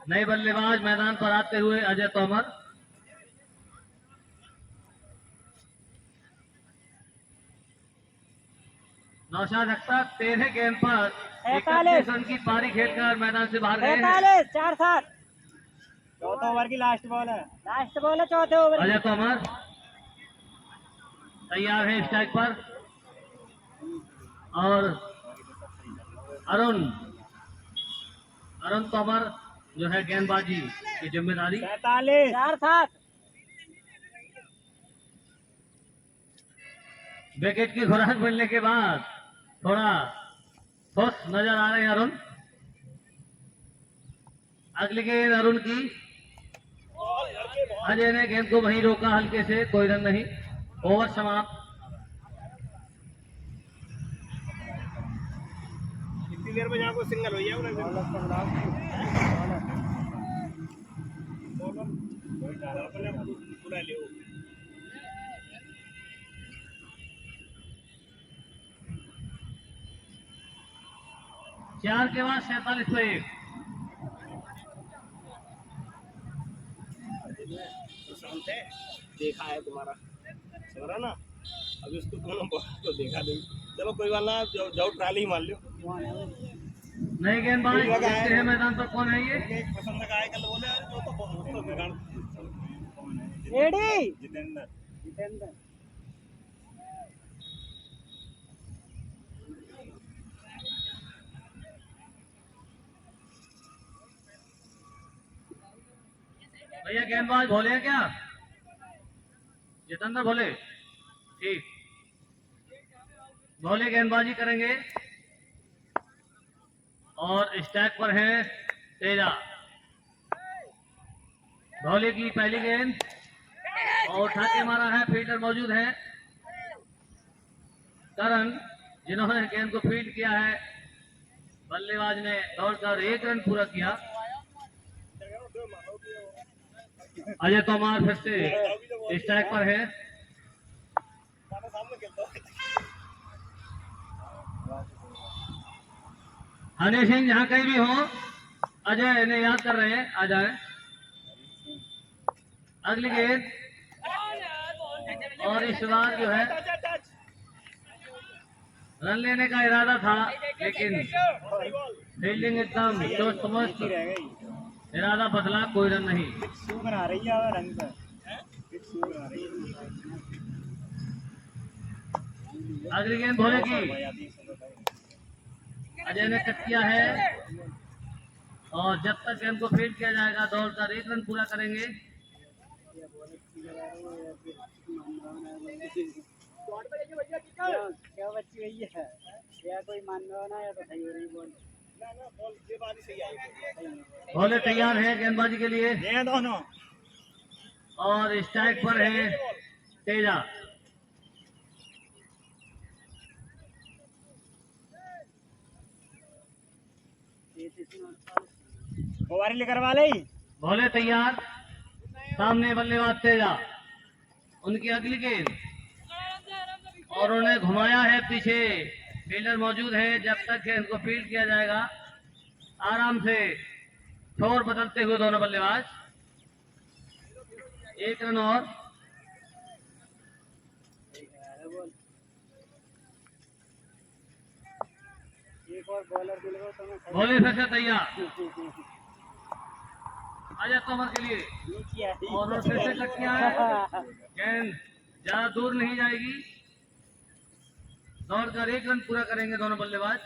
नए बल्लेबाज मैदान पर आते हुए अजय तोमर। नौशाद अख्तर 13 गेंद पर 41 रन की पारी खेलकर मैदान से बाहर गए हैं। 4-7 चौथा ओवर की लास्ट बॉल है। लास्ट बॉल है चौथे ओवर। अजय तोमर तैयार है स्ट्राइक पर, और अरुण तोमर जो है गेंदबाजी की जिम्मेदारी। 4-7 विकेट की खुराक मिलने के बाद थोड़ा खुश नजर आ रहे हैं अरुण। अगली गेंद अरुण की। अजय ने गेंद को वहीं रोका हल्के से, कोई रन नहीं। ओवर समाप्त। इतनी देर में यहाँ को सिंगल हो गया पूरा ले 4 के बाद 47 पे 1। देखा है तुम्हारा समझा ना, अभी उसको दोनों तो देखा नहीं। चलो कोई बात ना, जाओ ट्राली ही मान लो। नई गेंदबाज देखते हैं मैदान पर कौन है ये। पसंद का है कल बोले जो तो बिगाड़ जितेंद्र भैया गेंदबाज भोले हैं क्या? जितेंद्र भोले, ठीक। भोले गेंदबाजी करेंगे और स्टैक पर है तेजा। भोले की पहली गेंद और उठा के मारा है, फील्डर मौजूद है करण, जिन्होंने गेंद को फील्ड किया है। बल्लेबाज ने दौड़कर 1 रन पूरा किया। अजय तोमार फिर से स्ट्राइक पर है। हनी सिंह जहां कहीं भी हो, अजय इन्हें याद कर रहे हैं, आ जाए। अगली गेंद और इस बार जो है रन लेने का इरादा था, लेकिन फील्डिंग एकदम जोश समझ इरादा बदला, कोई रन नहीं। बना रही है रन पर। अगली गेंद भोले की। अजय ने कट किया है और जब तक गेंद को फील्ड किया जाएगा दौड़कर 1 रन पूरा करेंगे। क्या बच्ची गई है या कोई मान रहा ना, या तो सही हो रही बॉल। भोले तैयार है गेंदबाजी के लिए दोनों और स्ट्राइक पर है तेजा। मोबाइल लेकर वाले ही भोले तैयार, सामने बल्लेबाज तेजा। उनकी अगली गेंद और उन्हें घुमाया है पीछे, फील्डर मौजूद है। जब तक गेंद को फील्ड किया जाएगा आराम से छोर बदलते हुए दोनों बल्लेबाज। 1 रन और। एक और बॉलर मिल गया तो मैं भोले फिर से तैयार अजय तोमर के लिए और फिर से कट किया है। गेंद ज्यादा दूर नहीं जाएगी, दौड़कर 1 रन पूरा करेंगे दोनों बल्लेबाज।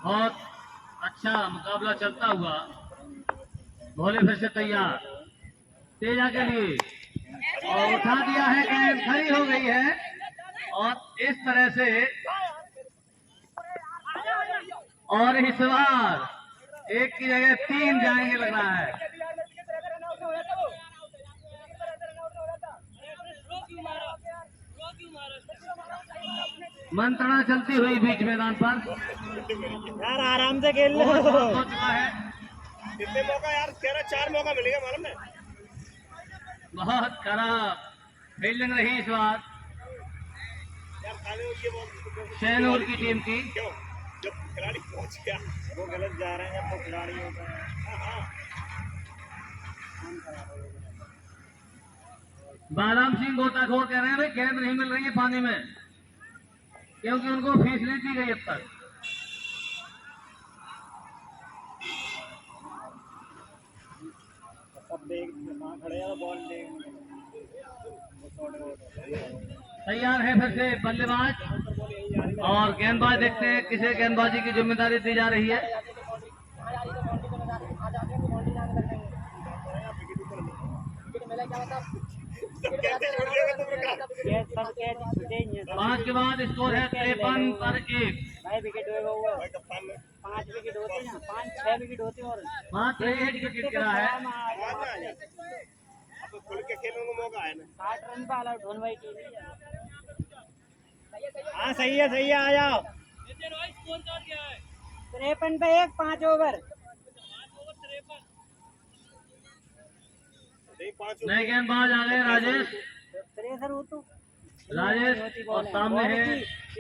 बहुत अच्छा मुकाबला चलता हुआ। भोले फिर से तैयार तेजा के लिए और उठा दिया है, गेंद खड़ी हो गई है और इस तरह से और इस बार 1 की जगह 3 जाएंगे लग रहा है। मंत्रणा चलती हुई बीच मैदान पर। यार आराम से खेल लो। हो चुका है, कितने मौका यार, 4 मौका मिलेगा मालूम है। बहुत खराब फील्डिंग रही इस बार यार खाने ये बॉल शहनूर की टीम की। क्यों जब खिलाड़ी पहुंच गया वो गलत जा रहे हैं, तो खिलाड़ी होता है। बालाम सिंह गोताखोर कह रहे हैं भाई गेंद नहीं मिल रही है पानी में, क्योंकि उनको फीस नहीं दी गई अब तक। सब देख कहाँ खड़े हैं, बॉल देख। तैयार है फिर से बल्लेबाज और गेंदबाज। देखते हैं किसे गेंदबाजी की जिम्मेदारी दी जा रही है। कैसे छोड़ दिया तुमने कहा? 5 के बाद स्कोर है 53 पर 1। भाई कप्तान ने 5 विकेट होते हैं, 5-6 विकेट होते हैं और मात्र 1 विकेट गिरा है। अब खुल के खेलने को मौका है ना। 60 रन पे ऑल आउट होने वाली टीम है। हाँ सही है आ जाओ। 53 पे 1, 5 ओवर। नहीं 5 नए गेंदबाज आ गए राजेश। प्रेशर हो तो राजेश और सामने है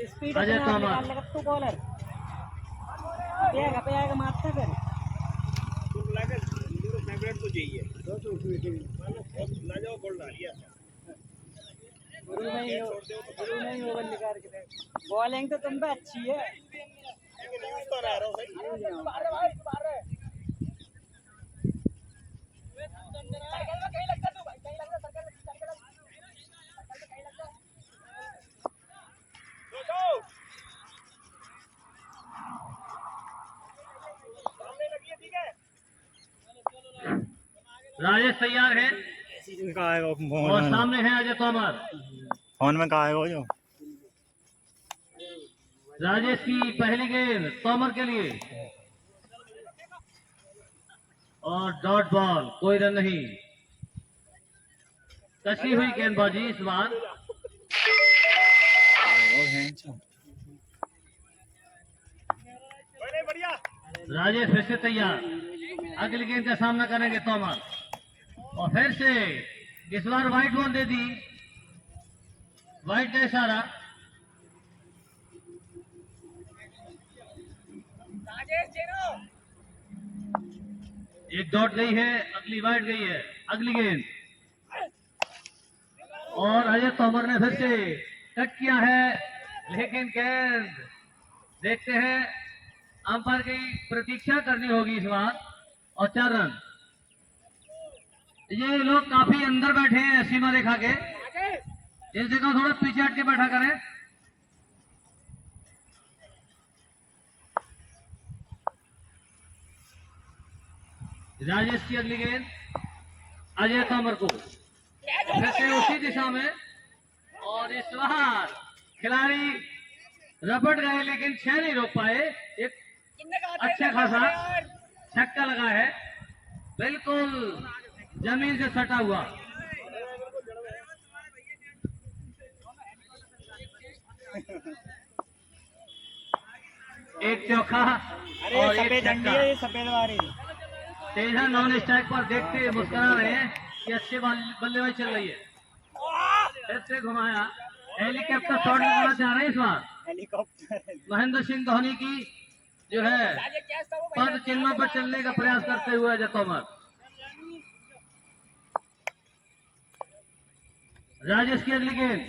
स्पीड अजय तोमर। निकाल लगा तो बॉलर पे आएगा मारता फिर तुम लगा मेरे फेवरेट तो यही है। ना जाओ गोल डालिए। शुरू में ही ओवर निकाल के बॉलिंग तो तुम पे अच्छी है। लेकिन यूज तो रह रहा हूं सही। राजेश तैयार है सीजन का आएगा और सामने है अजय तोमर। फोन में कहा आएगा जो राजेश की पहली गेंद तोमर के लिए और डॉट बॉल, कोई रन नहीं। कसी हुई गेंदबाजी इस बार। बढ़िया। राजेश फिर से तैयार, अगली गेंद का सामना करेंगे तोमर और फिर से इस बार व्हाइट बॉल दे दी, व्हाइट का इशारा। एक डॉट गई है, अगली वाइड गई है। अगली गेंद और अजय तोमर ने फिर से कट किया है, लेकिन गेंद देखते हैं, अंपायर की प्रतीक्षा करनी होगी इस बार। और 4 रन। ये लोग काफी अंदर बैठे हैं सीमा रेखा के, इस जगह थोड़ा पीछे हट के बैठा करें। राजेश की अगली गेंद अजय तोमर को, फिर से उसी दिशा में और इस बार खिलाड़ी रपट गए लेकिन 6 नहीं रोक पाए। एक अच्छा खासा छक्का लगा है, बिल्कुल जमीन से सटा हुआ। एक चौका और एक छक्का। सफेद वाली तेजा नॉन स्ट्राइक पर देखते हुए मुस्कुरा रहे हैं कि अच्छी बल्लेबाजी चल रही है। फिर से घुमाया, हेलीकॉप्टर शॉट लगाना चाह रहे हैं इस बार। हेलीकॉप्टर महेंद्र सिंह धोनी की जो है पद चिन्हों पर चलने का प्रयास करते हुए अजय तोमर। राजेश की अगली गेंद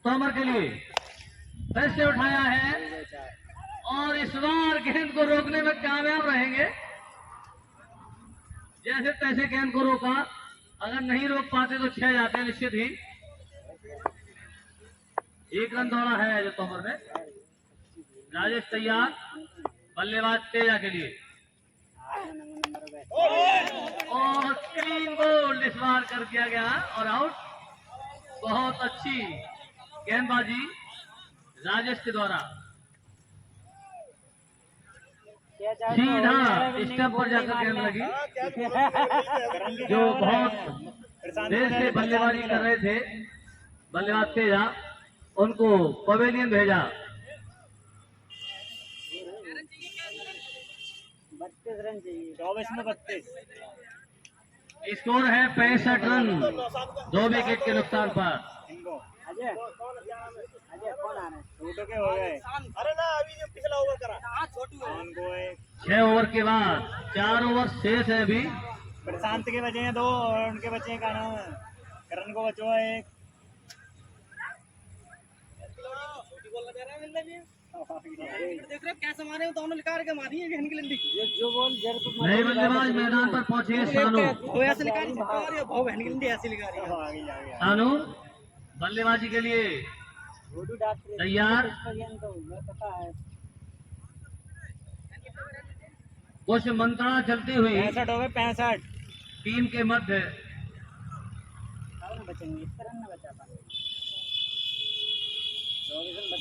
तोमर के लिए, फिर से उठाया है और इस बार गेंद को रोकने में कामयाब रहेंगे। जैसे तैसे गेंद को रोका, अगर नहीं रोक पाते तो 6 जाते निश्चित ही। 1 रन दौड़ा है अजय तोमर ने। राजेश तैयार, बल्लेबाज तेजा के लिए और क्लीन बोल्ड इस बार कर दिया गया और आउट। बहुत अच्छी गेंदबाजी राजेश के द्वारा। सीधा स्टंप पर जाकर गेंद लगी। जो बहुत देर से बल्लेबाजी कर रहे थे बल्लेबाज तेजा, उनको पवेलियन भेजा। 32 रन चाहिए, 24 में 32। स्कोर है 65 रन, 2 विकेट के नुकसान पर। अजय कौन आ रहा है? छोटू के हो गए। अरे ना अभी जो पिछला ओवर करा उनको 6 ओवर के बाद 4 ओवर शेष है अभी। प्रशांत के बचे हैं 2 और उनके बचे हैं का नाम है करण को बचो है 1। देख रहे कैसे मारे हो, दोनों निकाल के मारी है के लंडी। जो बॉल जर नए बल्लेबाज मैदान पर पहुंचे हैं सानू। वो ऐसे निकाली और भाव बहन के लंडी ऐसे निकाल रही है। आगे जाएगा सानू बल्लेबाजी के लिए रोडू डॉक्टर तैयार। तो मैं पता है कुछ मंत्रणा चलती हुई 65 हो गए 65। टीम के मध्य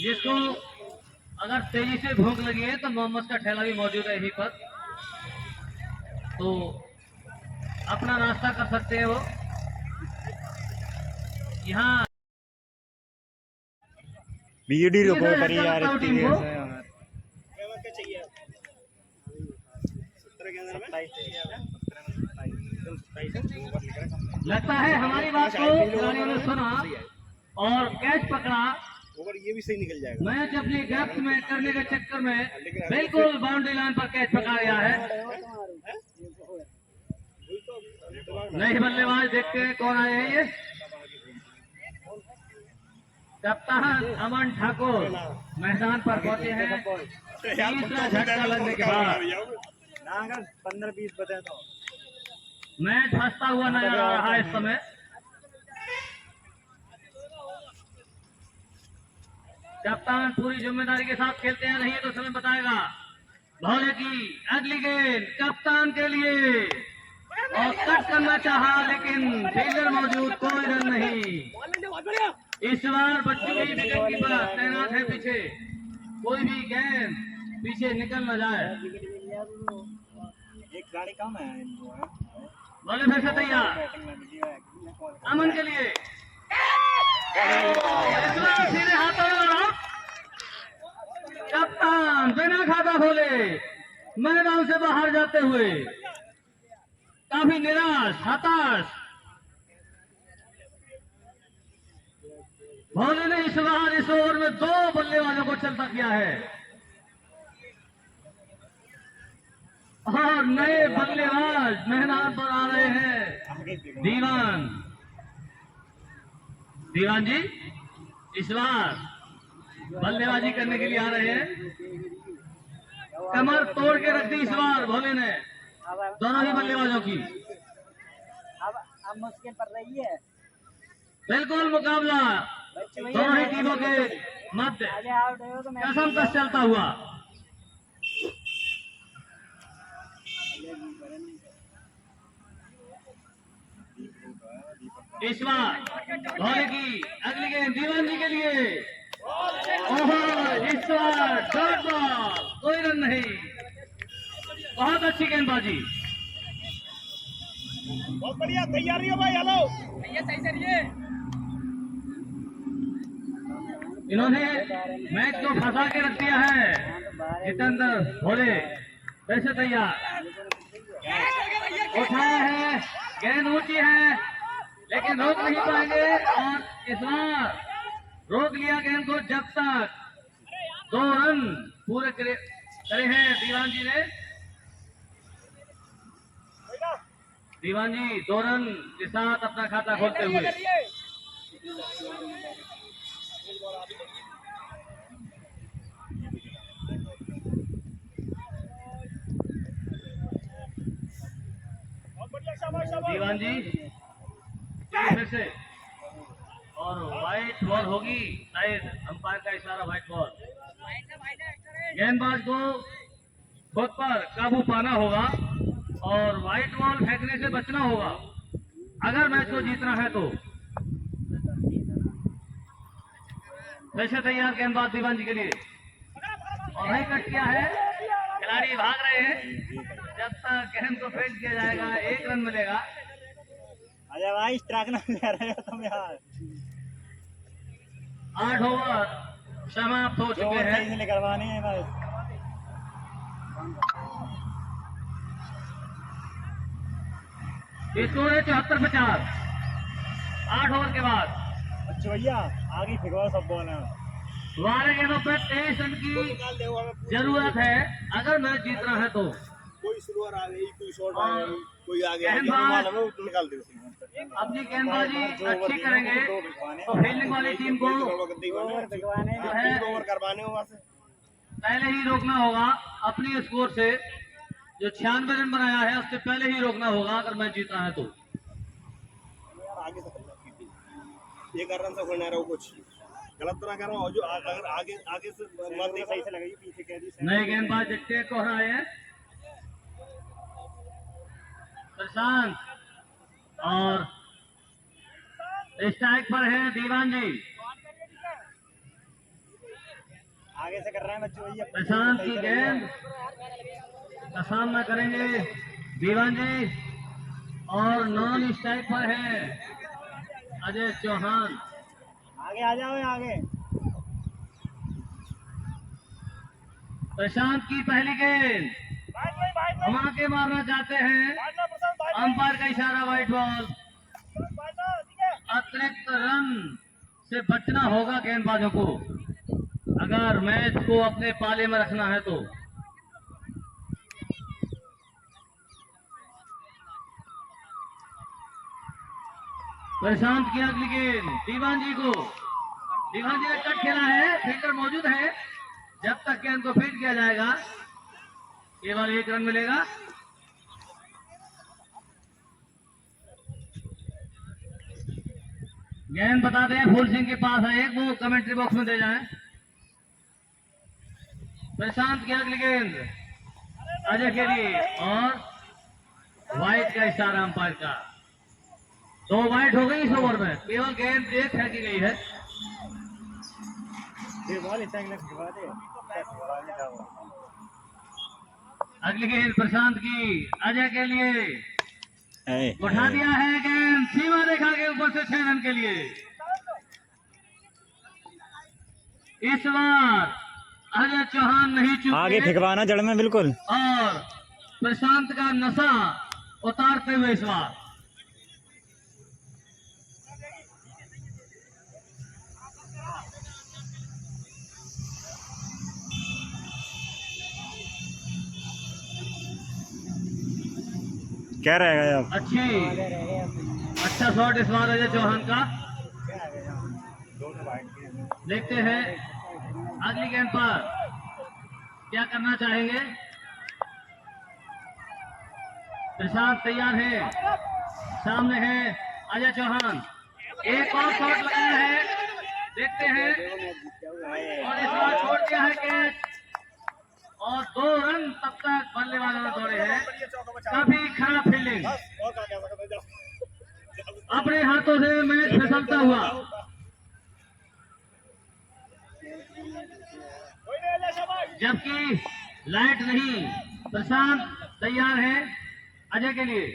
जिसको अगर तेजी से भूख लगी है तो मोमोज का ठेला भी मौजूद है यहीं पर, तो अपना नाश्ता कर सकते हैं वो यहाँ। बीडी रुको करी यार टीम इतनी को देर से यार। क्या चाहिए 17 के अंदर में 27 लगता है हमारी बात को खिलाड़ियों ने सुना और कैच पकड़ा। ओवर ये भी सही निकल जाएगा। मैच अपनी गैप में करने के चक्कर में बिल्कुल बाउंड्री लाइन पर कैच पकड़ा गया है। नहीं बल्लेबाज, देखते हैं कौन आए हैं ये। कप्तान अमन ठाकुर मैदान पर पहुंचे हैं तीसरा झटका लगने के बाद। 15-20 बचे तो मैच फंसता हुआ नजर आ रहा है इस समय। कप्तान पूरी जिम्मेदारी के साथ खेलते हैं, नहीं तो समय बताएगा। भौले की अगली गेंद कप्तान के लिए और कट करना चाहा लेकिन फील्डर मौजूद, कोई रन नहीं। इस बार बच्ची भी विकेट कीपर तैनात है पीछे, कोई भी गेंद पीछे निकल न जाए। एक गाड़ी कम है बॉले फिर से तैयार अमन के लिए, इस बार सीधे हाथों में लड़ा। कप्तान बिना खाता खोले मैदान से बाहर जाते हुए काफी निराश हताश। भोले ने इस बार इस ओवर में 2 बल्लेबाजों को चलता किया है और नए बल्लेबाज मैदान पर आ रहे हैं। दीवान जी इस बार बल्लेबाजी करने के लिए आ रहे हैं। कमर तोड़ के रख दी इस बार भोले ने दोनों ही बल्लेबाजों की। अब मुश्किल पड़ रही है, बिल्कुल मुकाबला दोनों ही टीमों के मध्य आगे आउट हो तो मैं कसम कस चलता हुआ। इस बार भोले की अगली गेंद दीवान जी के लिए, ओहो इस बार डॉट बॉल, कोई रन नहीं। बहुत अच्छी गेंदबाजी। बहुत बढ़िया तैयारी हो भाई। हेलो इन्होंने मैच को फंसा के रख दिया है। जितेंद्र भोले फिर से तैयार, उठाया है, गेंद ऊंची है लेकिन रोक नहीं पाएंगे और इस बार रोक लिया गेंद को जब तक 2 रन पूरे करे हैं दीवान जी ने। दीवान जी 2 रन के साथ अपना खाता खोलते हुए। दीवान जी फिर से और व्हाइट बॉल होगी, शायद अंपायर का इशारा व्हाइट बॉल। गेंदबाज को खुद पर काबू पाना होगा और व्हाइट बॉल फेंकने से बचना होगा अगर मैच को जीतना है तो। वैसे तैयार गेंदबाज दीवान जी के लिए और नहीं कट किया है, खिलाड़ी भाग रहे हैं। जब तक गेंद को फेंक किया जाएगा 1 रन मिलेगा। अरे भाई स्ट्राइक ना ले रहे हो तुम यार। 8 ओवर समाप्त हो चुके हैं। इसलिए करवाने हैं बस। स्कोर है 74-50 8 ओवर के बाद। अच्छा भैया आगे फेंको सब बॉल है। 12 गेंदों पर 23 रन की जरूरत है अगर मैच जीतना है तो। कोई शुरुआत आ गई, कोई शॉट आ और गई, कोई आ गया, गेंदबाज निकाल दे उसे। अपनी गेंदबाजी अच्छी करेंगे तो फील्डिंग वाली टीम को जो है ओवर करवाने होगा से पहले ही रोकना होगा। अपनी स्कोर से जो 96 रन बनाया है उससे पहले ही रोकना होगा अगर मैच जीतना है तो। आगे से 1 रन से होने रहा कुछ गलत तो ना कर रहा हूँ। जो अगर आगे से मत नहीं सही से लगी पीछे कह दी। नए गेंदबाज देखते को रहा है प्रशांत और स्ट्राइक पर है दीवान जी। आगे से कर रहे हैं बच्चों ये प्रशांत की गेंद का सामना करेंगे दीवान जी और नॉन स्ट्राइक पर है अजय चौहान। आगे आ जाओ आगे। प्रशांत की पहली गेंद घुमा के मारना चाहते हैं, अंपायर का इशारा, व्हाइट बॉल। अतिरिक्त रन से बचना होगा गेंदबाजों को अगर मैच को अपने पाले में रखना है तो। प्रशांत की अगली गेंद दीवान जी को, दीवान जी ने कट खेला है, फील्डर मौजूद है, जब तक गेंद को फील्ड किया जाएगा केवल 1 रन मिलेगा। गेंद बता दें फूल सिंह के पास है एक, वो कमेंट्री बॉक्स में दे जाएं। प्रशांत की अगली गेंद अजय के लिए और वाइट का इशारा अंपायर का। 2 वाइट हो गई इस ओवर में, केवल गेंद एक फेंकी गई है। अगली गेंद प्रशांत की अजय के लिए, उठा दिया है गेंद सीमा रेखा के ऊपर से 6 रन के लिए। इस बार अजय चौहान नहीं चूके आगे फेंकवाना जड़ में बिल्कुल, और प्रशांत का नशा उतारते हुए इस बार। क्या रहेगा अब? अच्छा शॉट इस बार अजय चौहान का। देखते हैं अगली गेंद पर क्या करना चाहेंगे। प्रशांत तैयार है, सामने है अजय चौहान, एक और शॉट लगाया है, देखते हैं और इस बार छोड़ दिया है कैच और 2 रन तब तक बल्लेबाजों ने दौड़े हैं। काफी खराब फील्डिंग, अपने हाथों से मैच फिसलता हुआ। जबकि लाइट नहीं, प्रशांत तैयार है अजय के लिए।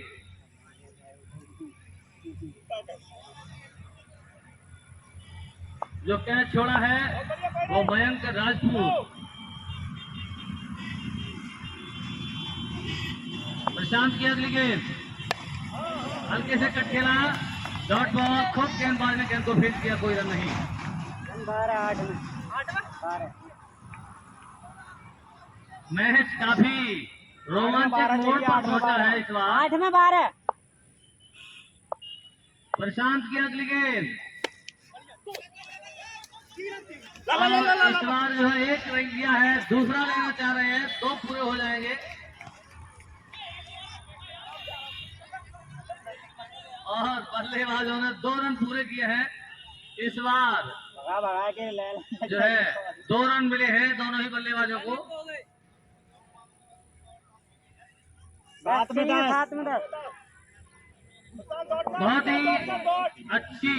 जो कैच छोड़ा है वो मयंक राजपूत। प्रशांत की अगली गेंद हल्के से कट खेला, डॉट बॉल, खूब गेंदबाज ने गेंद को फील्ड किया, कोई रन नहीं। मैच काफी रोमांचक मोड़ पर पहुंचा है इस बार। 8 में 12। प्रशांत की अगली गेंद और इस बार जो है 1 रन दिया है, दूसरा लेना चाह रहे हैं, 2 पूरे हो जाएंगे और बल्लेबाजों ने 2 रन पूरे किए हैं इस बार। जो है 2 रन मिले हैं दोनों ही बल्लेबाजों को। 7 में 10। बहुत ही अच्छी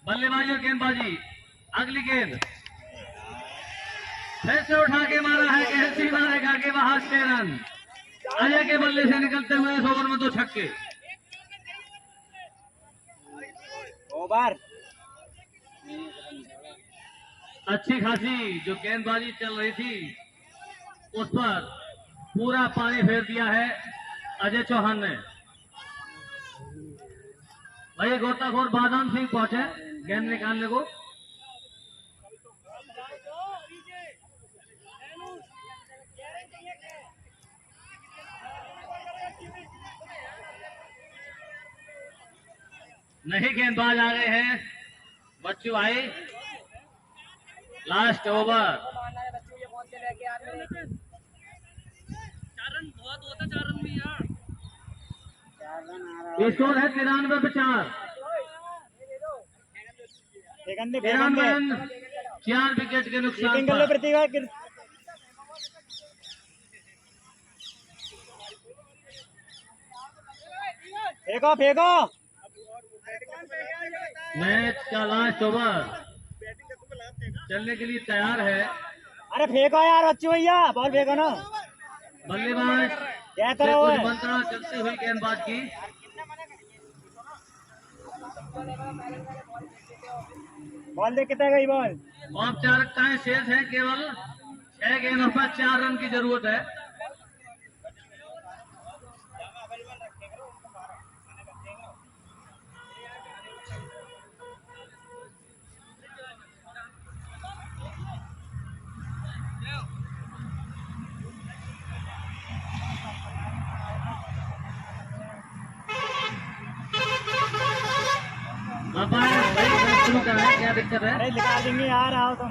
बल्लेबाजी और गेंदबाजी। अगली गेंद फिर से उठा के मारा है, गेंद सीमा रेखा के बाहर 6 रन। अजय के बल्ले से निकलते हुए इस ओवर में 2 छक्के। ओवर अच्छी खासी जो गेंदबाजी चल रही थी उस पर पूरा पानी फेर दिया है अजय चौहान ने। भाई गोताखोर बादाम सिंह पहुंचे गेंद निकालने को। नहीं, गेंदबाज आ गए हैं बच्चू भाई। लास्ट ओवर, 4 रन बहुत होता, 4 रन भी यार। स्कोर है 93 पे 4। 93 रन 4 विकेट के नुकसान पर। फेंको फेंको। मैच का लास्ट ओवर चलने के लिए तैयार है। अरे फेंको यार बच्चू भैया, बॉल फेंको ना। बल्लेबाज क्या से करो कुछ है? मंत्रणा चलती हुई गेंदबाज की। बॉल देख कितने गई बॉल? औपचारिकताएं शेष है, केवल 6 गेंदों पर 4 रन की जरूरत है। अंपायर भाई मैच शुरू कर रहे हैं, क्या दिक्कत है? अरे निकाल देंगे यार, आओ तुम।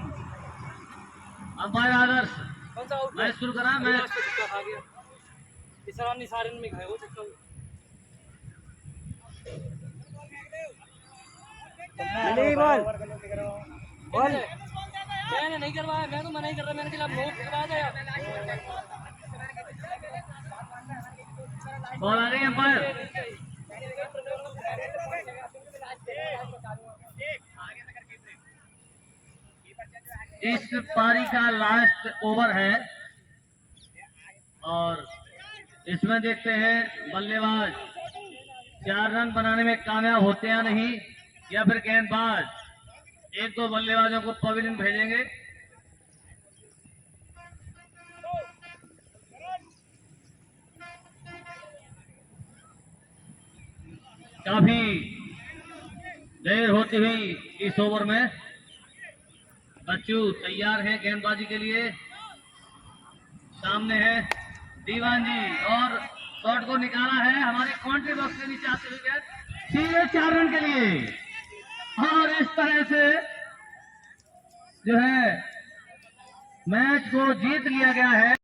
अंपायर आदर्श कौन सा आउट मैच शुरू करा। मैच छक्का खा गया तीसरा नहीं सारे में खाए वो छक्का मिलेगी बॉल। बॉल मैंने नहीं करवाया मैं तो मना ही कर रहा मैंने खिलाफ नोट करवा दिया बॉल आ गई अंपायर। इस पारी का लास्ट ओवर है और इसमें देखते हैं बल्लेबाज 4 रन बनाने में कामयाब होते हैं या नहीं, या फिर गेंदबाज 1-2 बल्लेबाजों को पवेलियन भेजेंगे। काफी देर होती हुई इस ओवर में बच्चू तैयार है गेंदबाजी के लिए। सामने है दीवान जी और शॉट को निकाला है हमारे काउंट्री बॉक्स के नीचे आते हुए सीधे 4 रन के लिए। और इस तरह से जो है मैच को जीत लिया गया है।